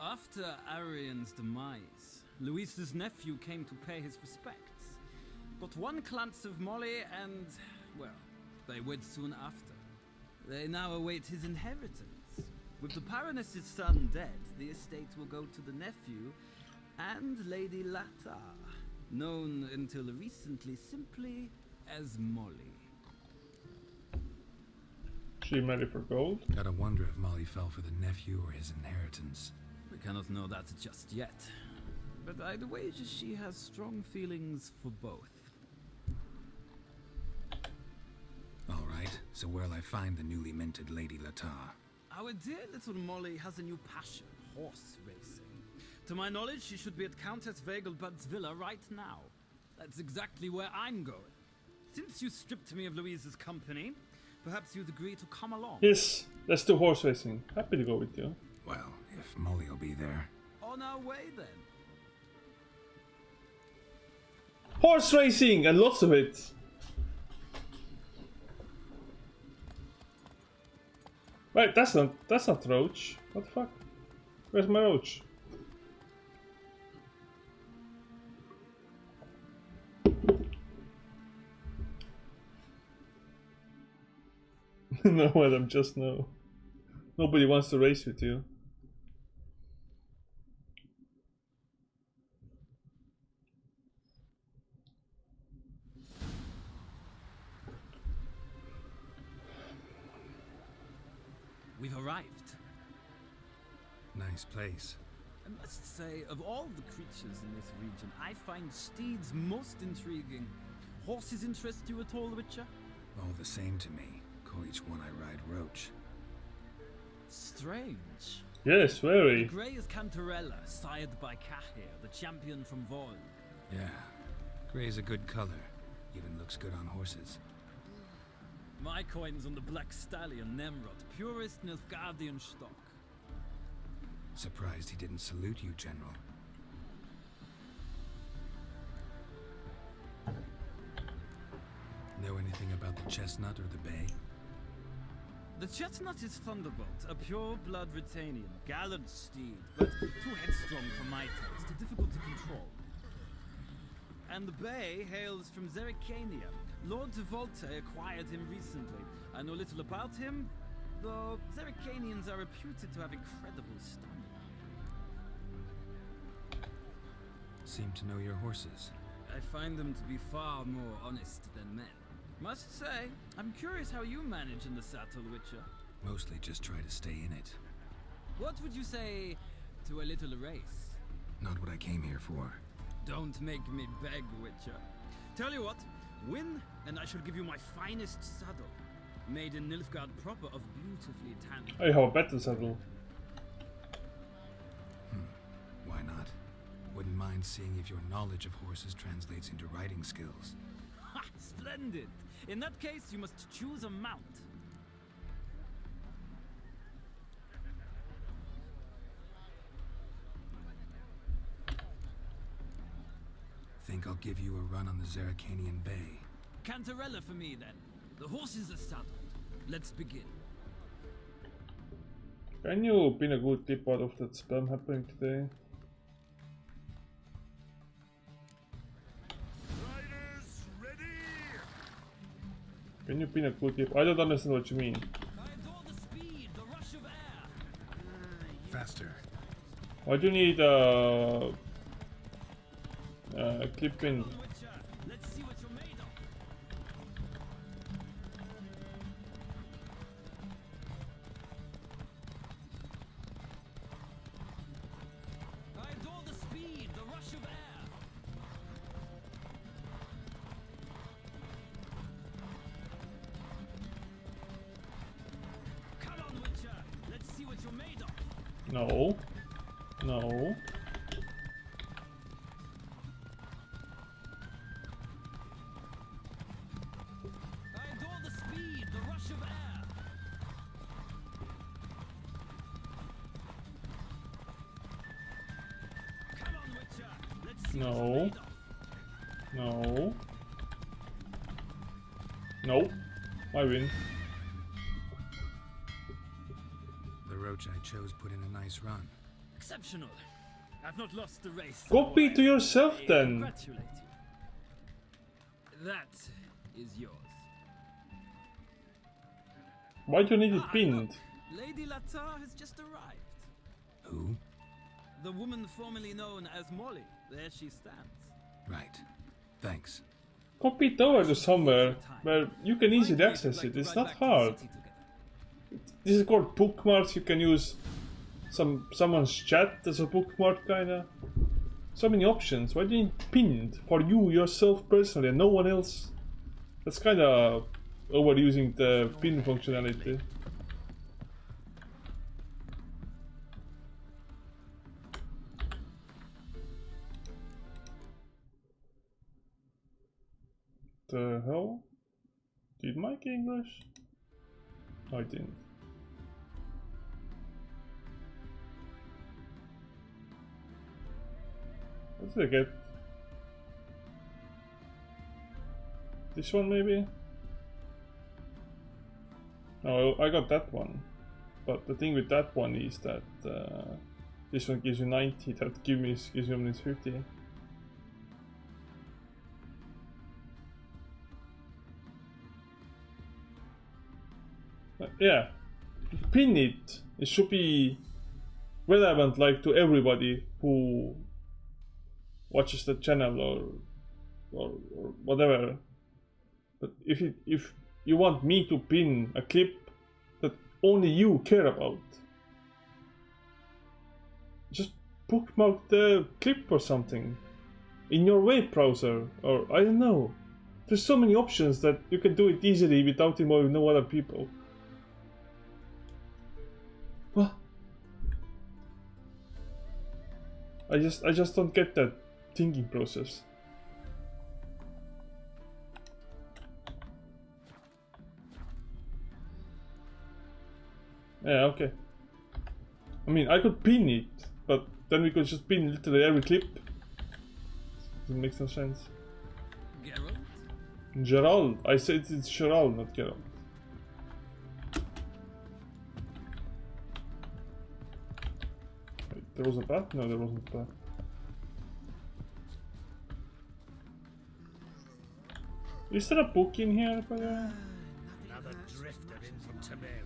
After Arian's demise, Luis's nephew came to pay his respects. Got one glance of Molly and, well, they wed soon after. They now await his inheritance. With the Baroness's son dead, the estate will go to the nephew and Lady Lata, known until recently simply as Molly. She married for gold? Gotta wonder if Molly fell for the nephew or his inheritance. We cannot know that just yet. But I'd wager she has strong feelings for both. Alright, so where'll I find the newly minted Lady Lata? Our dear little Molly has a new passion, horse racing. To my knowledge, she should be at Countess Vegelbud's villa right now. That's exactly where I'm going. Since you stripped me of Louise's company, perhaps you'd agree to come along. Yes, let's do horse racing. Happy to go with you. Well, if Molly will be there. On our way then. Horse racing and lots of it. Right, that's not Roach. What the fuck? Where's my Roach? No, Adam, just no. Nobody wants to race with you. We've arrived. Nice place. I must say, of all the creatures in this region, I find steeds most intriguing. Horses interest you at all, Witcher? All the same to me. Call each one I ride Roach. Strange. Yes, very. The grey is Cantarella, sired by Cahir, the champion from Vol. Yeah. Gray's a good color. Even looks good on horses. My coin's on the Black Stallion, Nemrod, purest Nilfgaardian stock. Surprised he didn't salute you, General. Know anything about the chestnut or the bay? The chestnut is Thunderbolt, a pure-blood Britannian, gallant steed, but too headstrong for my taste, difficult to control. And the bay hails from Zerrikania. Lord de Volte acquired him recently. I know little about him, though Zerrikanians are reputed to have incredible stamina. Seem to know your horses. I find them to be far more honest than men. Must say, I'm curious how you manage in the saddle, Witcher. Mostly just try to stay in it. What would you say to a little race? Not what I came here for. Don't make me beg, Witcher. Tell you what, win, and I shall give you my finest saddle. Made in Nilfgaard proper of beautifully tanned. I have a better saddle. Why not? Wouldn't mind seeing if your knowledge of horses translates into riding skills. Ha! Splendid! In that case, you must choose a mount. Think I'll give you a run on the Zerrikanian Bay. Cantarella for me, then. The horses are saddled. Let's begin. Can you pin a good tip out of that spam happening today? Can you pin a good tip? I don't understand what you mean. Faster. Why do you need clip pin? Let's see what you're made of. I adore the speed, the rush of air. Come on, Witcher. Let's see what you're made of. No. No. No. No. No. I win. The Roach I chose put in a nice run. Exceptional. I've not lost the race. Copy to yourself then. Congratulate you. That is yours. Why do you need it pinned? Lady Latar has just arrived. Who? The woman formerly known as Molly. There she stands. Right. Thanks. Copy it over to somewhere where you can easily access it. It's not hard. This is called bookmarks. You can use someone's chat as a bookmark, kinda. So many options. Why do you need pinned for you yourself personally and no one else? That's kinda overusing the pin functionality. The hell? Did Mike English? I didn't. What did I get? This one maybe? No, I got that one. But the thing with that one is that this one gives you 90, that gives you 50. Yeah, pin it. It should be relevant, like, to everybody who watches the channel or whatever. But if you want me to pin a clip that only you care about. Just bookmark the clip or something in your web browser, or I don't know. There's so many options that you can do it easily without involving no other people. What? I just don't get that thinking process. Yeah, okay. I mean, I could pin it, but then we could just pin literally every clip. It makes no sense. Geralt? Gerald. I said it's Gerald, not Gerald. Wait, there was a path? No, there wasn't a path. Is there a book in here, by the way? Another drifter in from Temeria.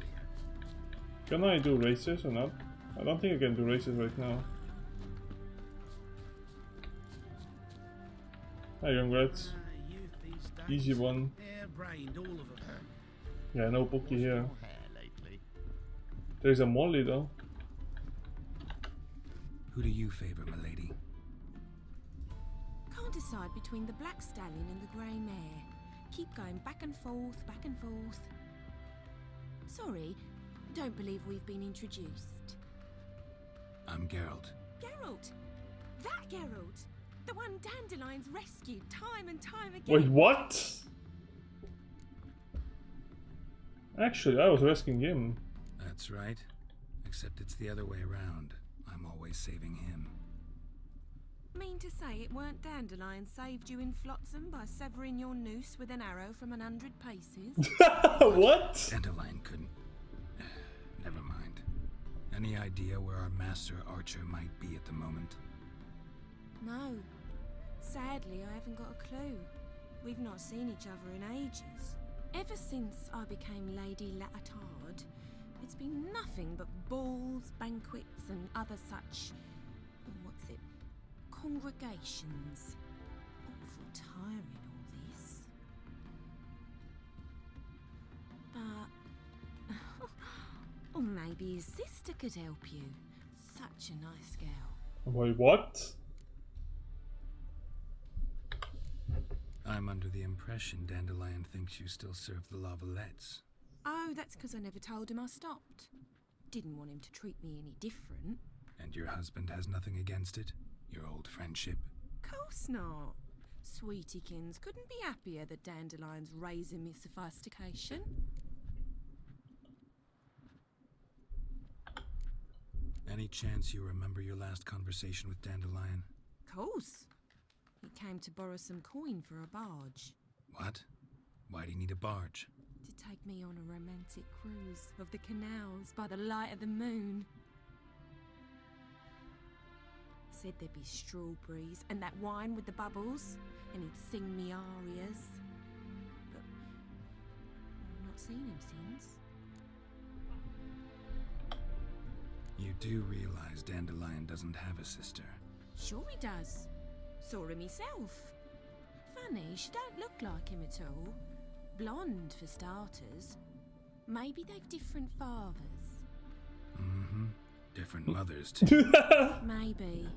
Can I do races or not? I don't think I can do races right now. Hi, congrats. Easy one. Yeah, no bookie here. There's a Molly though. Who do you favor, milady? Can't decide between the black stallion and the grey mare. Keep going back and forth, back and forth. Sorry, don't believe we've been introduced. I'm Geralt. Geralt! That Geralt! The one Dandelion's rescued time and time again. Wait, what? Actually, I was rescuing him. That's right. Except it's the other way around. I'm always saving him. Mean to say it weren't Dandelion saved you in Flotsam by severing your noose with an arrow from 100 paces? What? Dandelion couldn't. Never mind. Any idea where our master archer might be at the moment? No. Sadly, I haven't got a clue. We've not seen each other in ages. Ever since I became Lady Latard, it's been nothing but balls, banquets, and other such... what's it? Congregations. Awful tiring, all this. But... or maybe his sister could help you. Such a nice girl. Wait, what? I'm under the impression Dandelion thinks you still serve the Lavalettes. Oh, that's because I never told him I stopped. Didn't want him to treat me any different. And your husband has nothing against it? Your old friendship? Course not. Sweetiekins couldn't be happier that Dandelion's raising me sophistication. Any chance you remember your last conversation with Dandelion? Course. He came to borrow some coin for a barge. What? Why do you need a barge? To take me on a romantic cruise of the canals by the light of the moon. Said there'd be strawberries and that wine with the bubbles, and he'd sing me arias. But I've not seen him since. You do realize Dandelion doesn't have a sister? Sure he does. Saw him myself. Funny, she don't look like him at all. Blonde, for starters. Maybe they've different fathers. Mm-hmm. Different mothers, too. Maybe.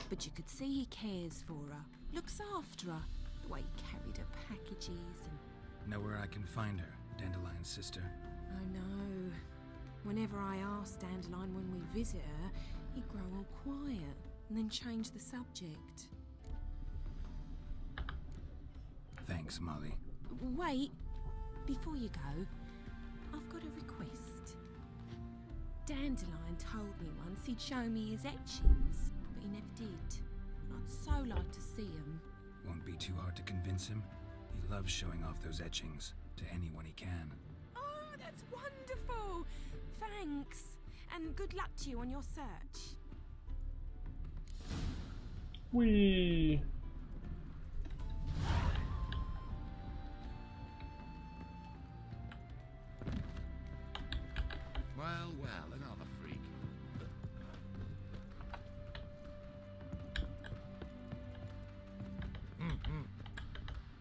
But you could see he cares for her. Looks after her. The way he carried her packages and... Know where I can find her, Dandelion's sister? I know. Whenever I ask Dandelion when we visit her, he'd grow all quiet and then change the subject. Thanks, Molly. Wait, before you go, I've got a request. Dandelion told me once he'd show me his etchings, but he never did. I'd so like to see them. Won't be too hard to convince him. He loves showing off those etchings to anyone he can. Oh, that's wonderful! Thanks, and good luck to you on your search. Whee! Well, another freak.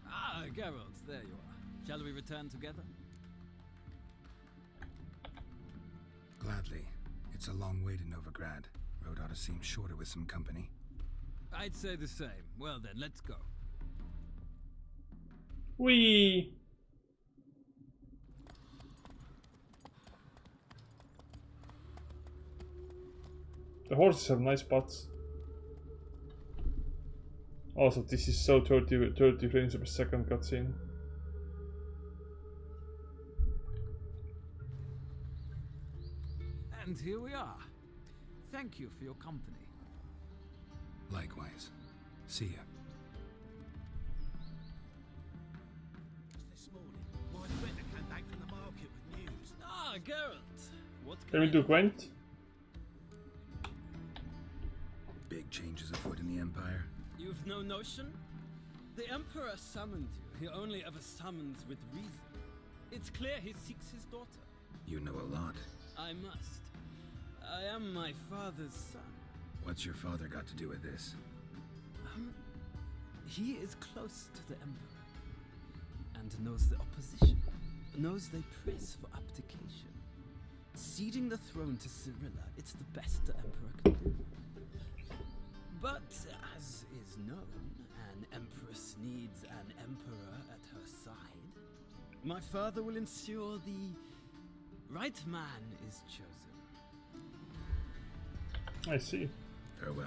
Ah, Geralt, there you are. Shall we return together? Gladly. It's a long way to Novigrad. Road ought to seem shorter with some company. I'd say the same. Well then, let's go. Whee! The horses have nice butts. Also, this is so 30 frames per second cutscene. And here we are. Thank you for your company. Likewise. See ya. This morning, my friend came back from the market with news. Ah, Geralt. What Can we do Gwent? Big changes afoot in the Empire. You've no notion? The Emperor summoned you. He only ever summons with reason. It's clear he seeks his daughter. You know a lot. I must. I am my father's son. What's your father got to do with this? He is close to the Emperor. And knows the opposition. Knows they press for abdication. Ceding the throne to Cyrilla, it's the best the Emperor can do. But, as is known, an empress needs an emperor at her side. My father will ensure the right man is chosen. I see. Farewell.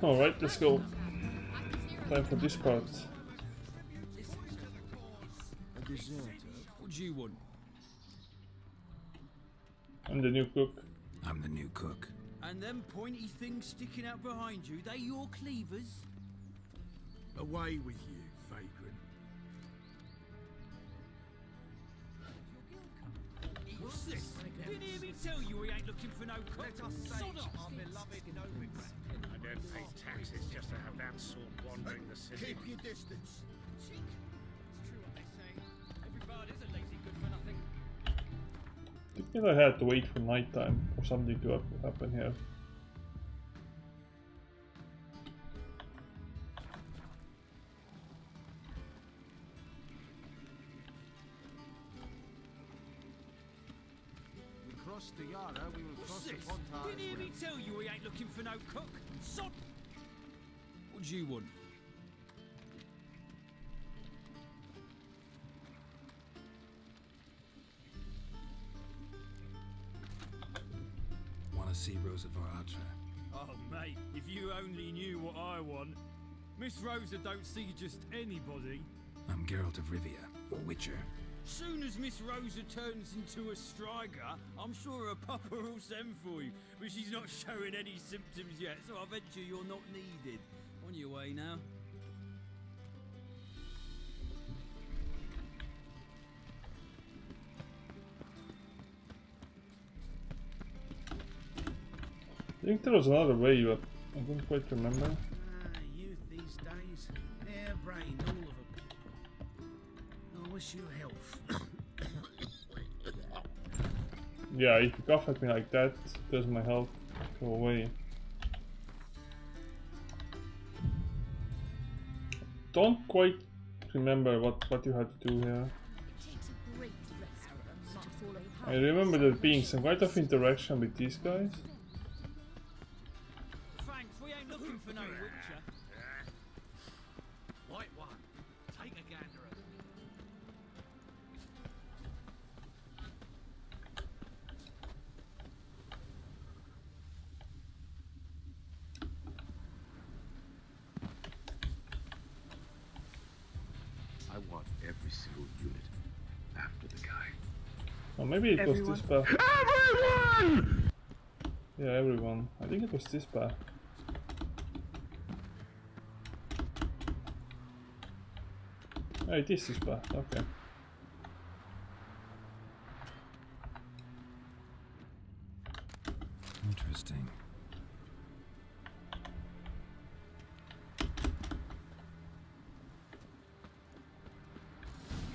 Alright, let's go. Time for this part. A deserter. What do you want? I'm the new cook. I'm the new cook. And them pointy things sticking out behind you, they your cleavers? Away with you, vagrant. What's this? Didn't hear me tell you we ain't looking for no cook. Sod off. Our beloved Novigrad. I don't pay taxes just to have that sort wandering the city. Keep your distance. It's true what they say. Everybody's a lazy good for nothing. I think I had to wait for nighttime for something to happen here. We cross the Yara, we will cross the Pontar. Didn't hear me tell you we ain't looking for no cook. Sod. What do you want? Want to see Rosa Varatra? Oh, mate, if you only knew what I want. Miss Rosa don't see just anybody. I'm Geralt of Rivia, a Witcher. Soon as Miss Rosa turns into a striker, I'm sure her papa will send for you. But she's not showing any symptoms yet, so I venture you're not needed. On your way now. I think there was another way, but I don't quite remember. Youth these days, harebrained, all of them. I wish you health. Yeah, if you cough at me like that, does my health go away? Don't quite remember what you had to do here. I remember there being some kind of interaction with these guys. Thanks, we ain't looking for no Witcher. White one, take a gander at them. I want every single unit after the guy. Oh, maybe it was this path. Everyone! Yeah, everyone. I think it was this path. Oh, it is this path. Okay. Interesting.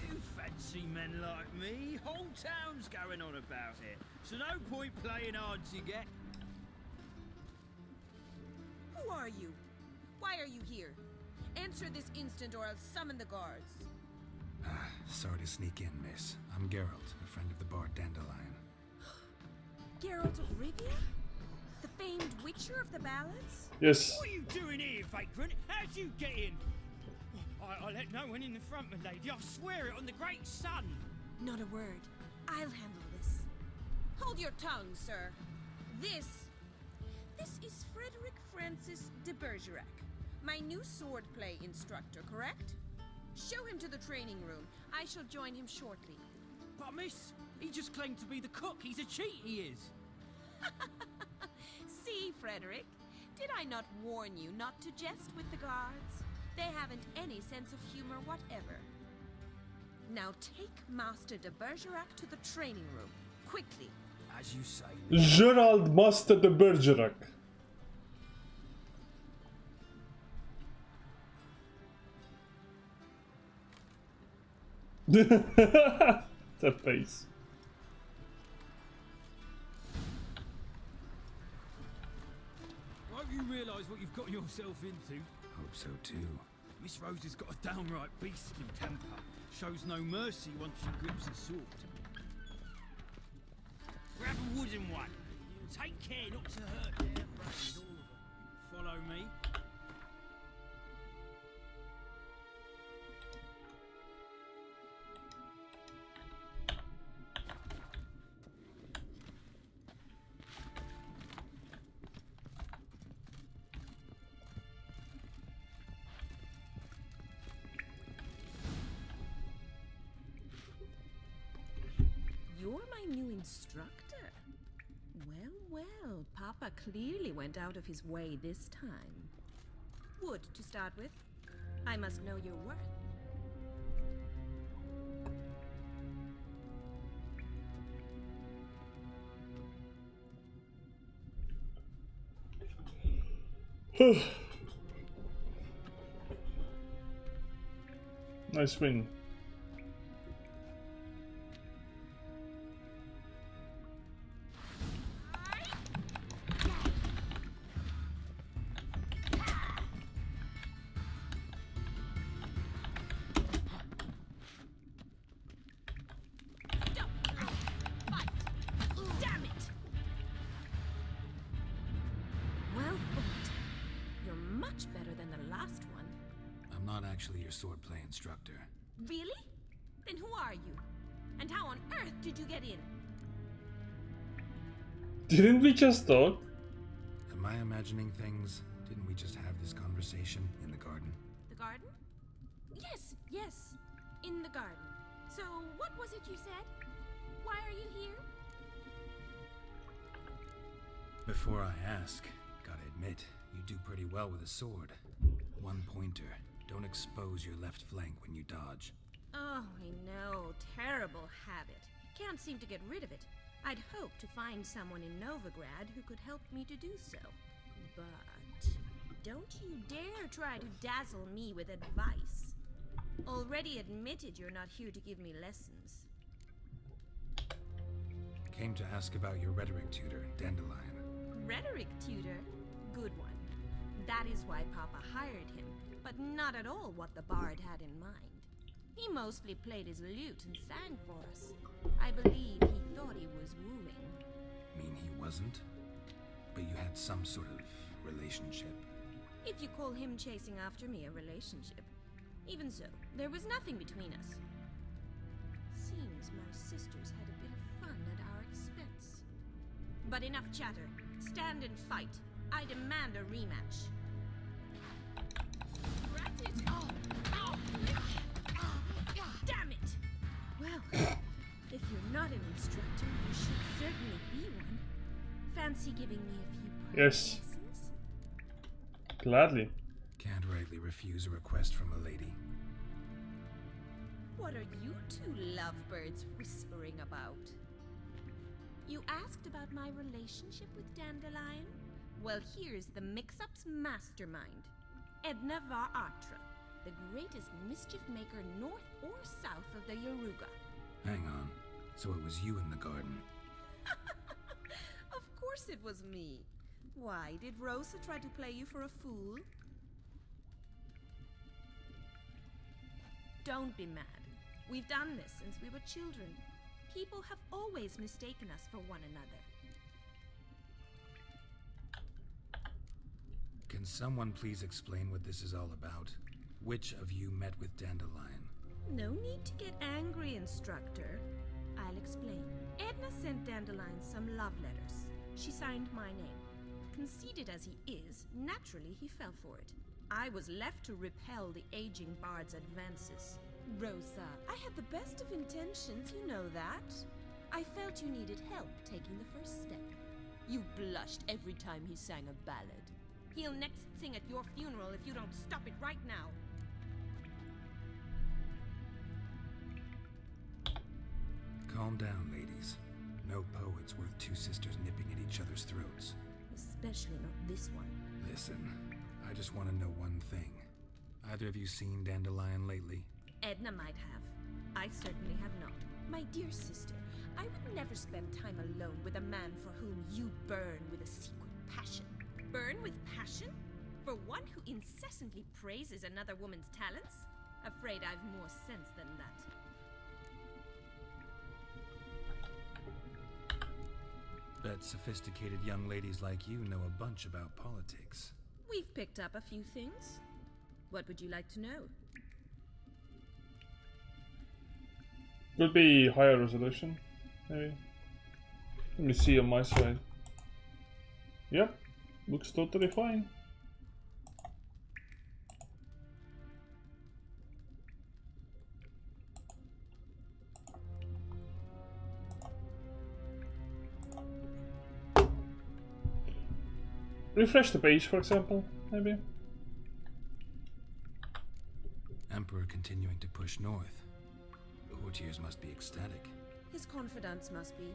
You fancy men like me? Whole town's going on about it. So no point playing hard to get. Who are you? Why are you here? Answer this instant or I'll summon the guards. Sorry to sneak in, miss. I'm Geralt, a friend of the bard Dandelion. Geralt of Rivia? The famed witcher of the ballads? Yes. What are you doing here, vagrant? How'd you get in? I let no one in the front, my lady. I swear it on the great sun. Not a word. I'll handle this. Hold your tongue, sir. This is Frederick Francis de Bergerac, my new swordplay instructor, correct? Show him to the training room. I shall join him shortly. But miss, he just claimed to be the cook. He's a cheat, he is. See, Frederick, did I not warn you not to jest with the guards? They haven't any sense of humor whatever. Now take Master de Bergerac to the training room, quickly. As you say. Gerald Master de Bergerac. That face. Won't you realise what you've got yourself into? Hope so too. Miss Rose has got a downright beastly temper. Shows no mercy once she grips a sword. Grab a wooden one. Take care not to hurt their brains, all of them. Follow me. You're my new instructor. Well, Papa clearly went out of his way this time. Wood, to start with. I must know your worth. Nice win. Actually, your swordplay instructor. Really? Then who are you? And how on earth did you get in? Didn't we just talk? Am I imagining things? Didn't we just have this conversation in the garden? The garden? Yes. In the garden. So, what was it you said? Why are you here? Before I ask, gotta admit, you do pretty well with a sword. One pointer. Don't expose your left flank when you dodge. Oh, I know. Terrible habit. Can't seem to get rid of it. I'd hoped to find someone in Novigrad who could help me to do so. But don't you dare try to dazzle me with advice. Already admitted you're not here to give me lessons. Came to ask about your rhetoric tutor, Dandelion. Rhetoric tutor? Good one. That is why Papa hired him, but not at all what the bard had in mind. He mostly played his lute and sang for us. I believe he thought he was wooing. Mean he wasn't? But you had some sort of relationship? If you call him chasing after me a relationship. Even so, there was nothing between us. Seems my sisters had a bit of fun at our expense. But enough chatter. Stand and fight. I demand a rematch. Oh. Damn it! Well, if you're not an instructor, you should certainly be one. Fancy giving me a few private lessons? Gladly. Can't rightly refuse a request from a lady. What are you two lovebirds whispering about? You asked about my relationship with Dandelion? Well, here's the mix-up's mastermind. Edna var Atra, the greatest mischief maker north or south of the Yaruga. Hang on. So it was you in the garden? Of course it was me. Why, did Rosa try to play you for a fool? Don't be mad. We've done this since we were children. People have always mistaken us for one another. Can someone please explain what this is all about? Which of you met with Dandelion? No need to get angry, Instructor. I'll explain. Edna sent Dandelion some love letters. She signed my name. Conceited as he is, naturally he fell for it. I was left to repel the aging bard's advances. Rosa, I had the best of intentions, you know that. I felt you needed help taking the first step. You blushed every time he sang a ballad. He'll next sing at your funeral if you don't stop it right now. Calm down, ladies. No poet's worth two sisters nipping at each other's throats. Especially not this one. Listen, I just want to know one thing. Either of you seen Dandelion lately? Edna might have. I certainly have not. My dear sister, I would never spend time alone with a man for whom you burn with a secret passion. Burn with passion? For one who incessantly praises another woman's talents? Afraid I've more sense than that. Bet sophisticated young ladies like you know a bunch about politics. We've picked up a few things. What would you like to know? Could be higher resolution, maybe. Let me see on my side. Yep, looks totally fine. Refresh the page, for example, maybe. Emperor continuing to push north. Courtiers must be ecstatic. His confidants must be.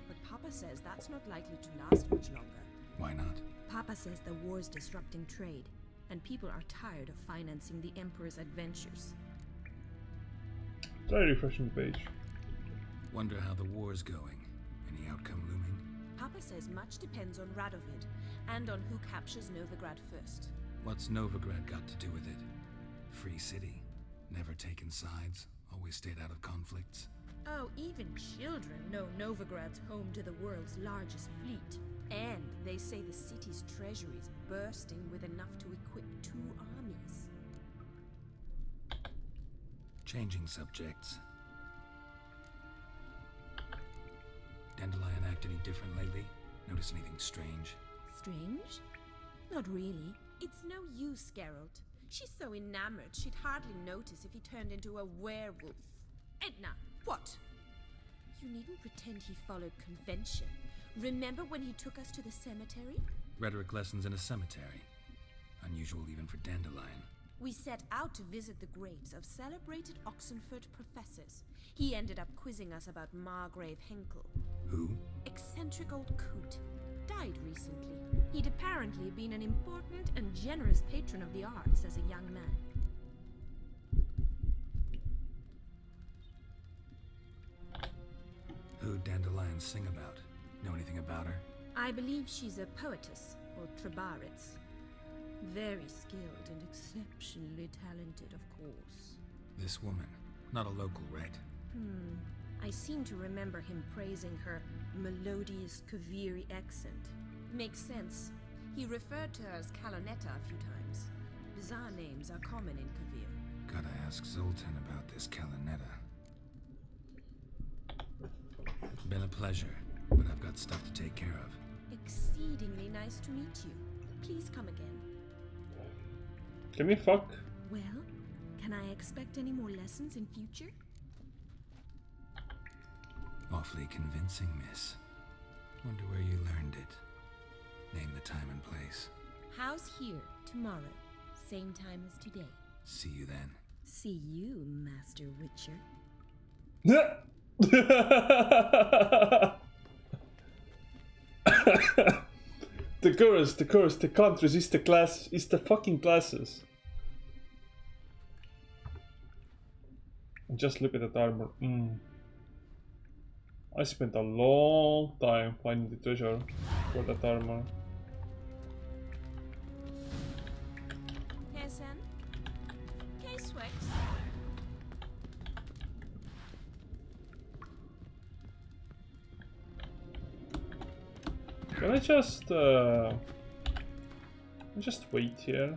But Papa says that's not likely to last much longer. Why not? Papa says the war's disrupting trade, and people are tired of financing the Emperor's adventures. Try refreshing the page. Wonder how the war's going. Any outcome looming? Papa says much depends on Radovid, and on who captures Novigrad first. What's Novigrad got to do with it? Free city. Never taken sides. Always stayed out of conflicts. Oh, even children know Novigrad's home to the world's largest fleet. And they say the city's treasury is bursting with enough to equip 2 armies. Changing subjects. Dandelion act any different lately? Notice anything strange? Strange? Not really. It's no use, Geralt. She's so enamored she'd hardly notice if he turned into a werewolf. Edna, what? You needn't pretend he followed convention. Remember when he took us to the cemetery? Rhetoric lessons in a cemetery. Unusual even for Dandelion. We set out to visit the graves of celebrated Oxenford professors. He ended up quizzing us about Margrave Henkel. Who? Eccentric old coot. Died recently. He'd apparently been an important and generous patron of the arts as a young man. Who'd Dandelion sing about? Know anything about her? I believe she's a poetess, or Trebaritz. Very skilled and exceptionally talented, of course. This woman. Not a local, right? I seem to remember him praising her melodious Kaviri accent. Makes sense. He referred to her as Calonetta a few times. Bizarre names are common in Kavir. Gotta ask Zoltan about this Calonetta. Been a pleasure, but I've got stuff to take care of. Exceedingly nice to meet you. Please come again. Can we fuck? Well, can I expect any more lessons in future? Awfully convincing, miss. Wonder where you learned it. Name the time and place. House here, tomorrow. Same time as today. See you then. See you, Master Witcher. The curse, they can't resist the class. It's the fucking classes. And just look at that armor. I spent a long time finding the treasure for that armor. Can I just wait here?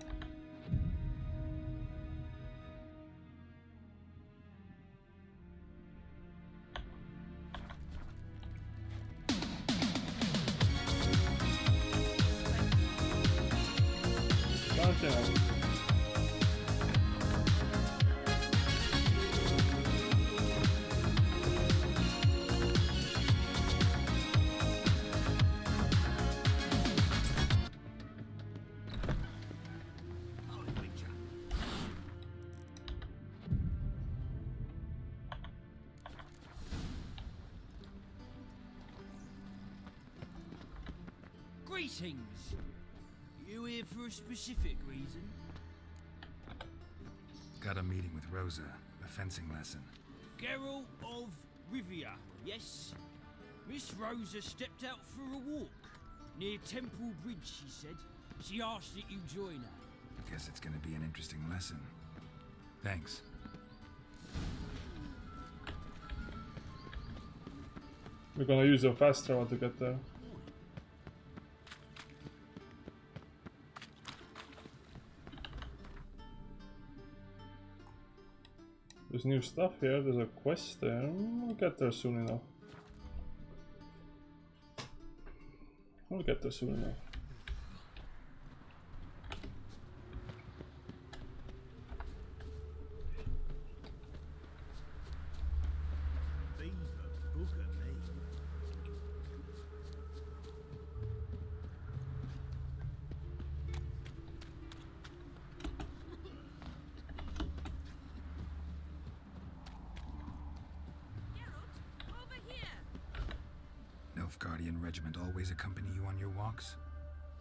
Greetings. You here for a specific reason? Got a meeting with Rosa, a fencing lesson. Geralt of Rivia, yes? Miss Rosa stepped out for a walk. Near Temple Bridge, she said. She asked that you join her. Guess it's gonna be an interesting lesson. Thanks. We're gonna use a fast travel to get there. There's new stuff here, there's a quest there. We'll get there soon enough. We'll get there soon enough. Guardian regiment always accompany you on your walks?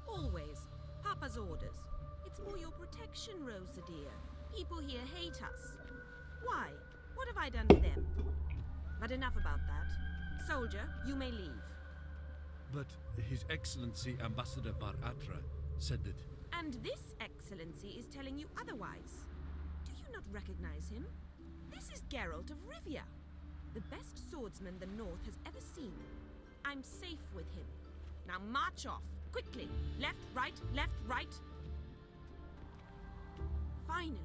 Always. Papa's orders. It's for your protection, Rosa dear. People here hate us. Why? What have I done to them? But enough about that. Soldier, you may leave. But His Excellency Ambassador Bar Atra said that... And this Excellency is telling you otherwise. Do you not recognize him? This is Geralt of Rivia, the best swordsman the North has ever seen. I'm safe with him. Now march off, quickly. Left, right. Finally.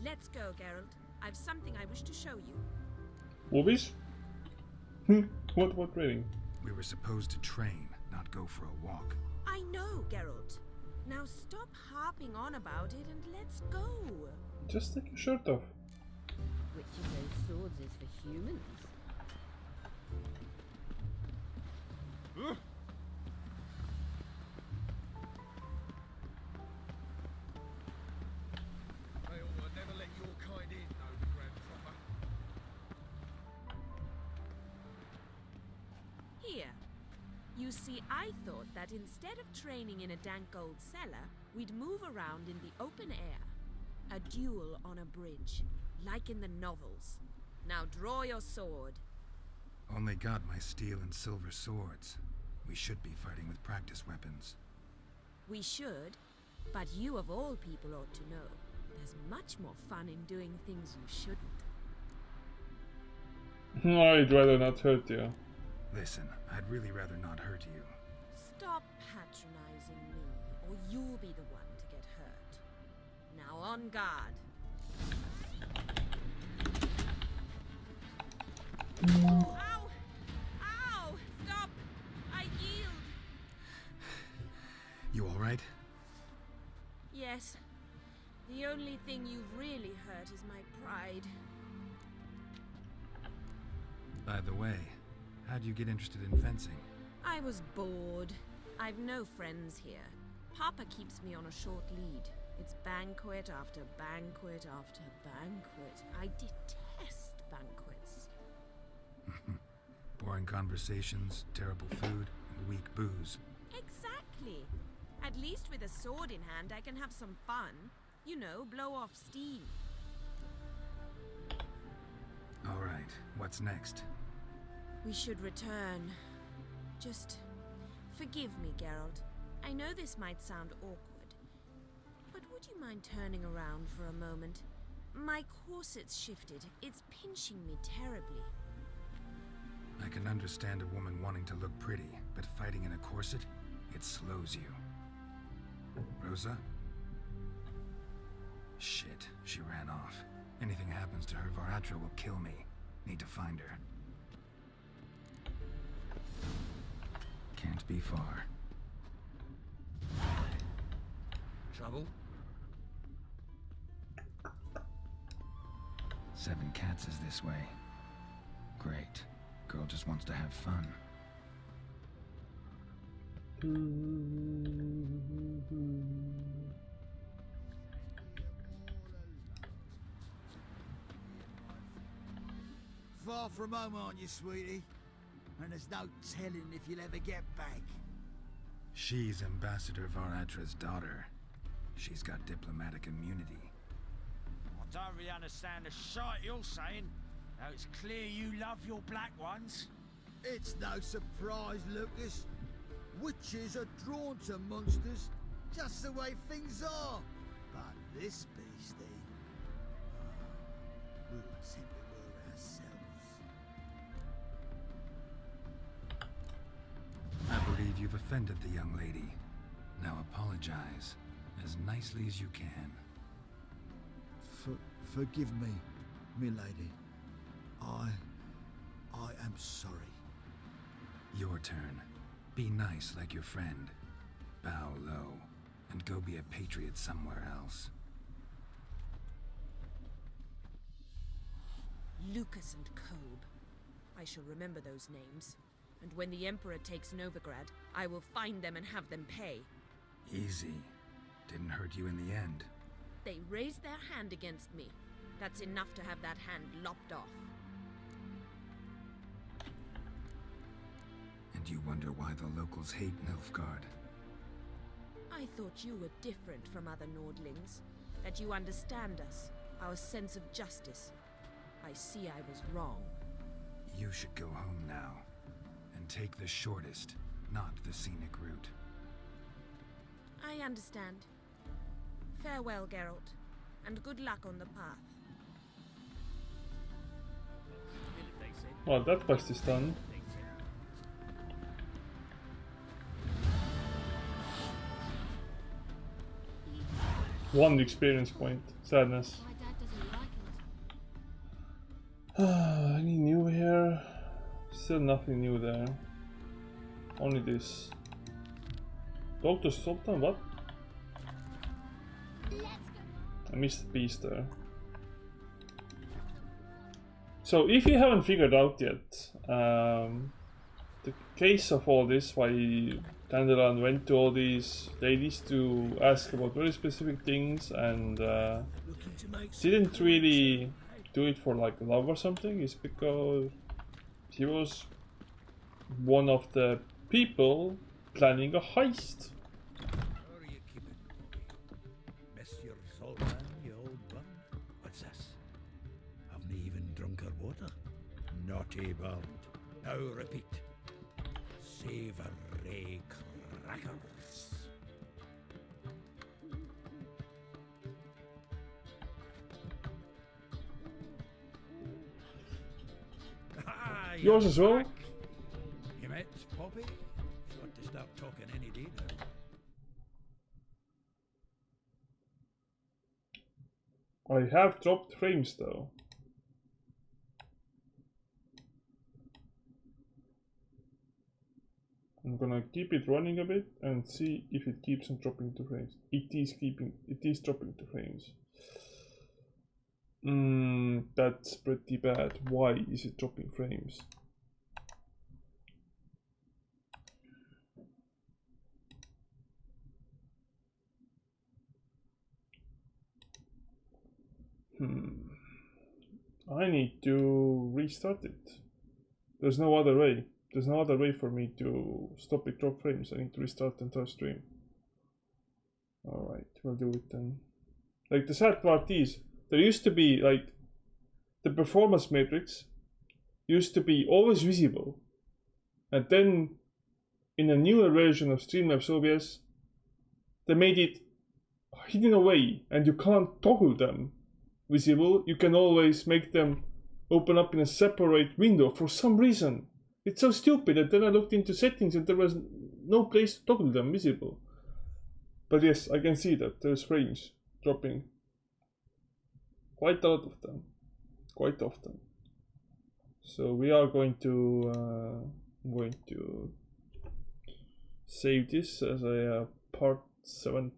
Let's go, Geralt. I've something I wish to show you. Movies? What rating? We were supposed to train, not go for a walk. I know, Geralt. Now stop harping on about it and let's go. Just take your shirt off. Which of those swords is for humans? Never let your kind in, no, Grand Proper. Here. You see, I thought that instead of training in a dank old cellar, we'd move around in the open air. A duel on a bridge, like in the novels. Now draw your sword. Only got my steel and silver swords. We should be fighting with practice weapons. We should, but you of all people ought to know. There's much more fun in doing things you shouldn't. I'd rather not hurt you. Listen, I'd really rather not hurt you. Stop patronizing me, or you'll be the one to get hurt. Now on guard. Oh, ow! Ow! Stop! I yield! You alright? Yes. The only thing you've really hurt is my pride. By the way, how'd you get interested in fencing? I was bored. I've no friends here. Papa keeps me on a short lead. It's banquet after banquet after banquet. I detest banquets. Boring conversations, terrible food, and weak booze. Exactly. At least with a sword in hand, I can have some fun. You know, blow off steam. Alright, what's next? We should return. Just forgive me, Geralt. I know this might sound awkward, but would you mind turning around for a moment? My corset's shifted. It's pinching me terribly. I can understand a woman wanting to look pretty, but fighting in a corset, it slows you. Rosa? Shit, she ran off. Anything happens to her, Varatra will kill me. Need to find her. Can't be far. Trouble? 7 Cats is this way. Great. Girl just wants to have fun. Far from home, aren't you, sweetie? And there's no telling if you'll ever get back. She's Ambassador Varatra's daughter. She's got diplomatic immunity. I don't really understand the shite you're saying. Now it's clear you love your black ones. It's no surprise, Lucas. Witches are drawn to monsters, just the way things are. But this beastie, we would simply were ourselves. I believe you've offended the young lady. Now apologize, as nicely as you can. Forgive me, milady. I am sorry. Your turn. Be nice like your friend. Bow low, and go be a patriot somewhere else. Lucas and Kobe. I shall remember those names. And when the Emperor takes Novigrad, I will find them and have them pay. Easy. Didn't hurt you in the end. They raised their hand against me. That's enough to have that hand lopped off. And you wonder why the locals hate Nilfgaard. I thought you were different from other Nordlings. That you understand us, our sense of justice. I see I was wrong. You should go home now. And take the shortest, not the scenic route. I understand. Farewell, Geralt. And good luck on the path. Well, that quest is done. One experience point. Sadness. Any new here? Still nothing new there. Only this. Dr. Sultan, what? I missed the piece there. So, if you haven't figured out yet, the case of all this, why Dandelion went to all these ladies to ask about very specific things and didn't really do it for like love or something, is because he was one of the people planning a heist. Monsieur Sultan, you old bum. What's this? Haven't even drunk her water. Naughty bird. Now repeat. Savoury crackers. Ah, Yours as well? You met Poppy? She's got to start talking any day now. I have dropped frames though. I'm gonna keep it running a bit and see if it keeps on dropping to frames. It is dropping to frames. That's pretty bad. Why is it dropping frames? I need to restart it. There's no other way. There's no other way for me to stop it drop frames. I need to restart the entire stream. Alright, we'll do it then. Like, the sad part is, there used to be, like, the performance matrix used to be always visible. And then, in a newer version of Streamlabs OBS, they made it hidden away, and you can't toggle them visible. You can always make them open up in a separate window for some reason. It's so stupid that then I looked into settings and there was no place to toggle them visible. But yes, I can see that there's frames dropping quite a lot of them, quite often. So we are going to save this as a part 7.7,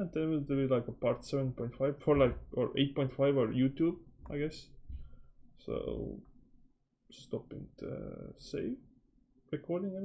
and then we'll do like a part 7.5 for like, or 8.5 or YouTube, I guess. So stopping the save recording, I mean.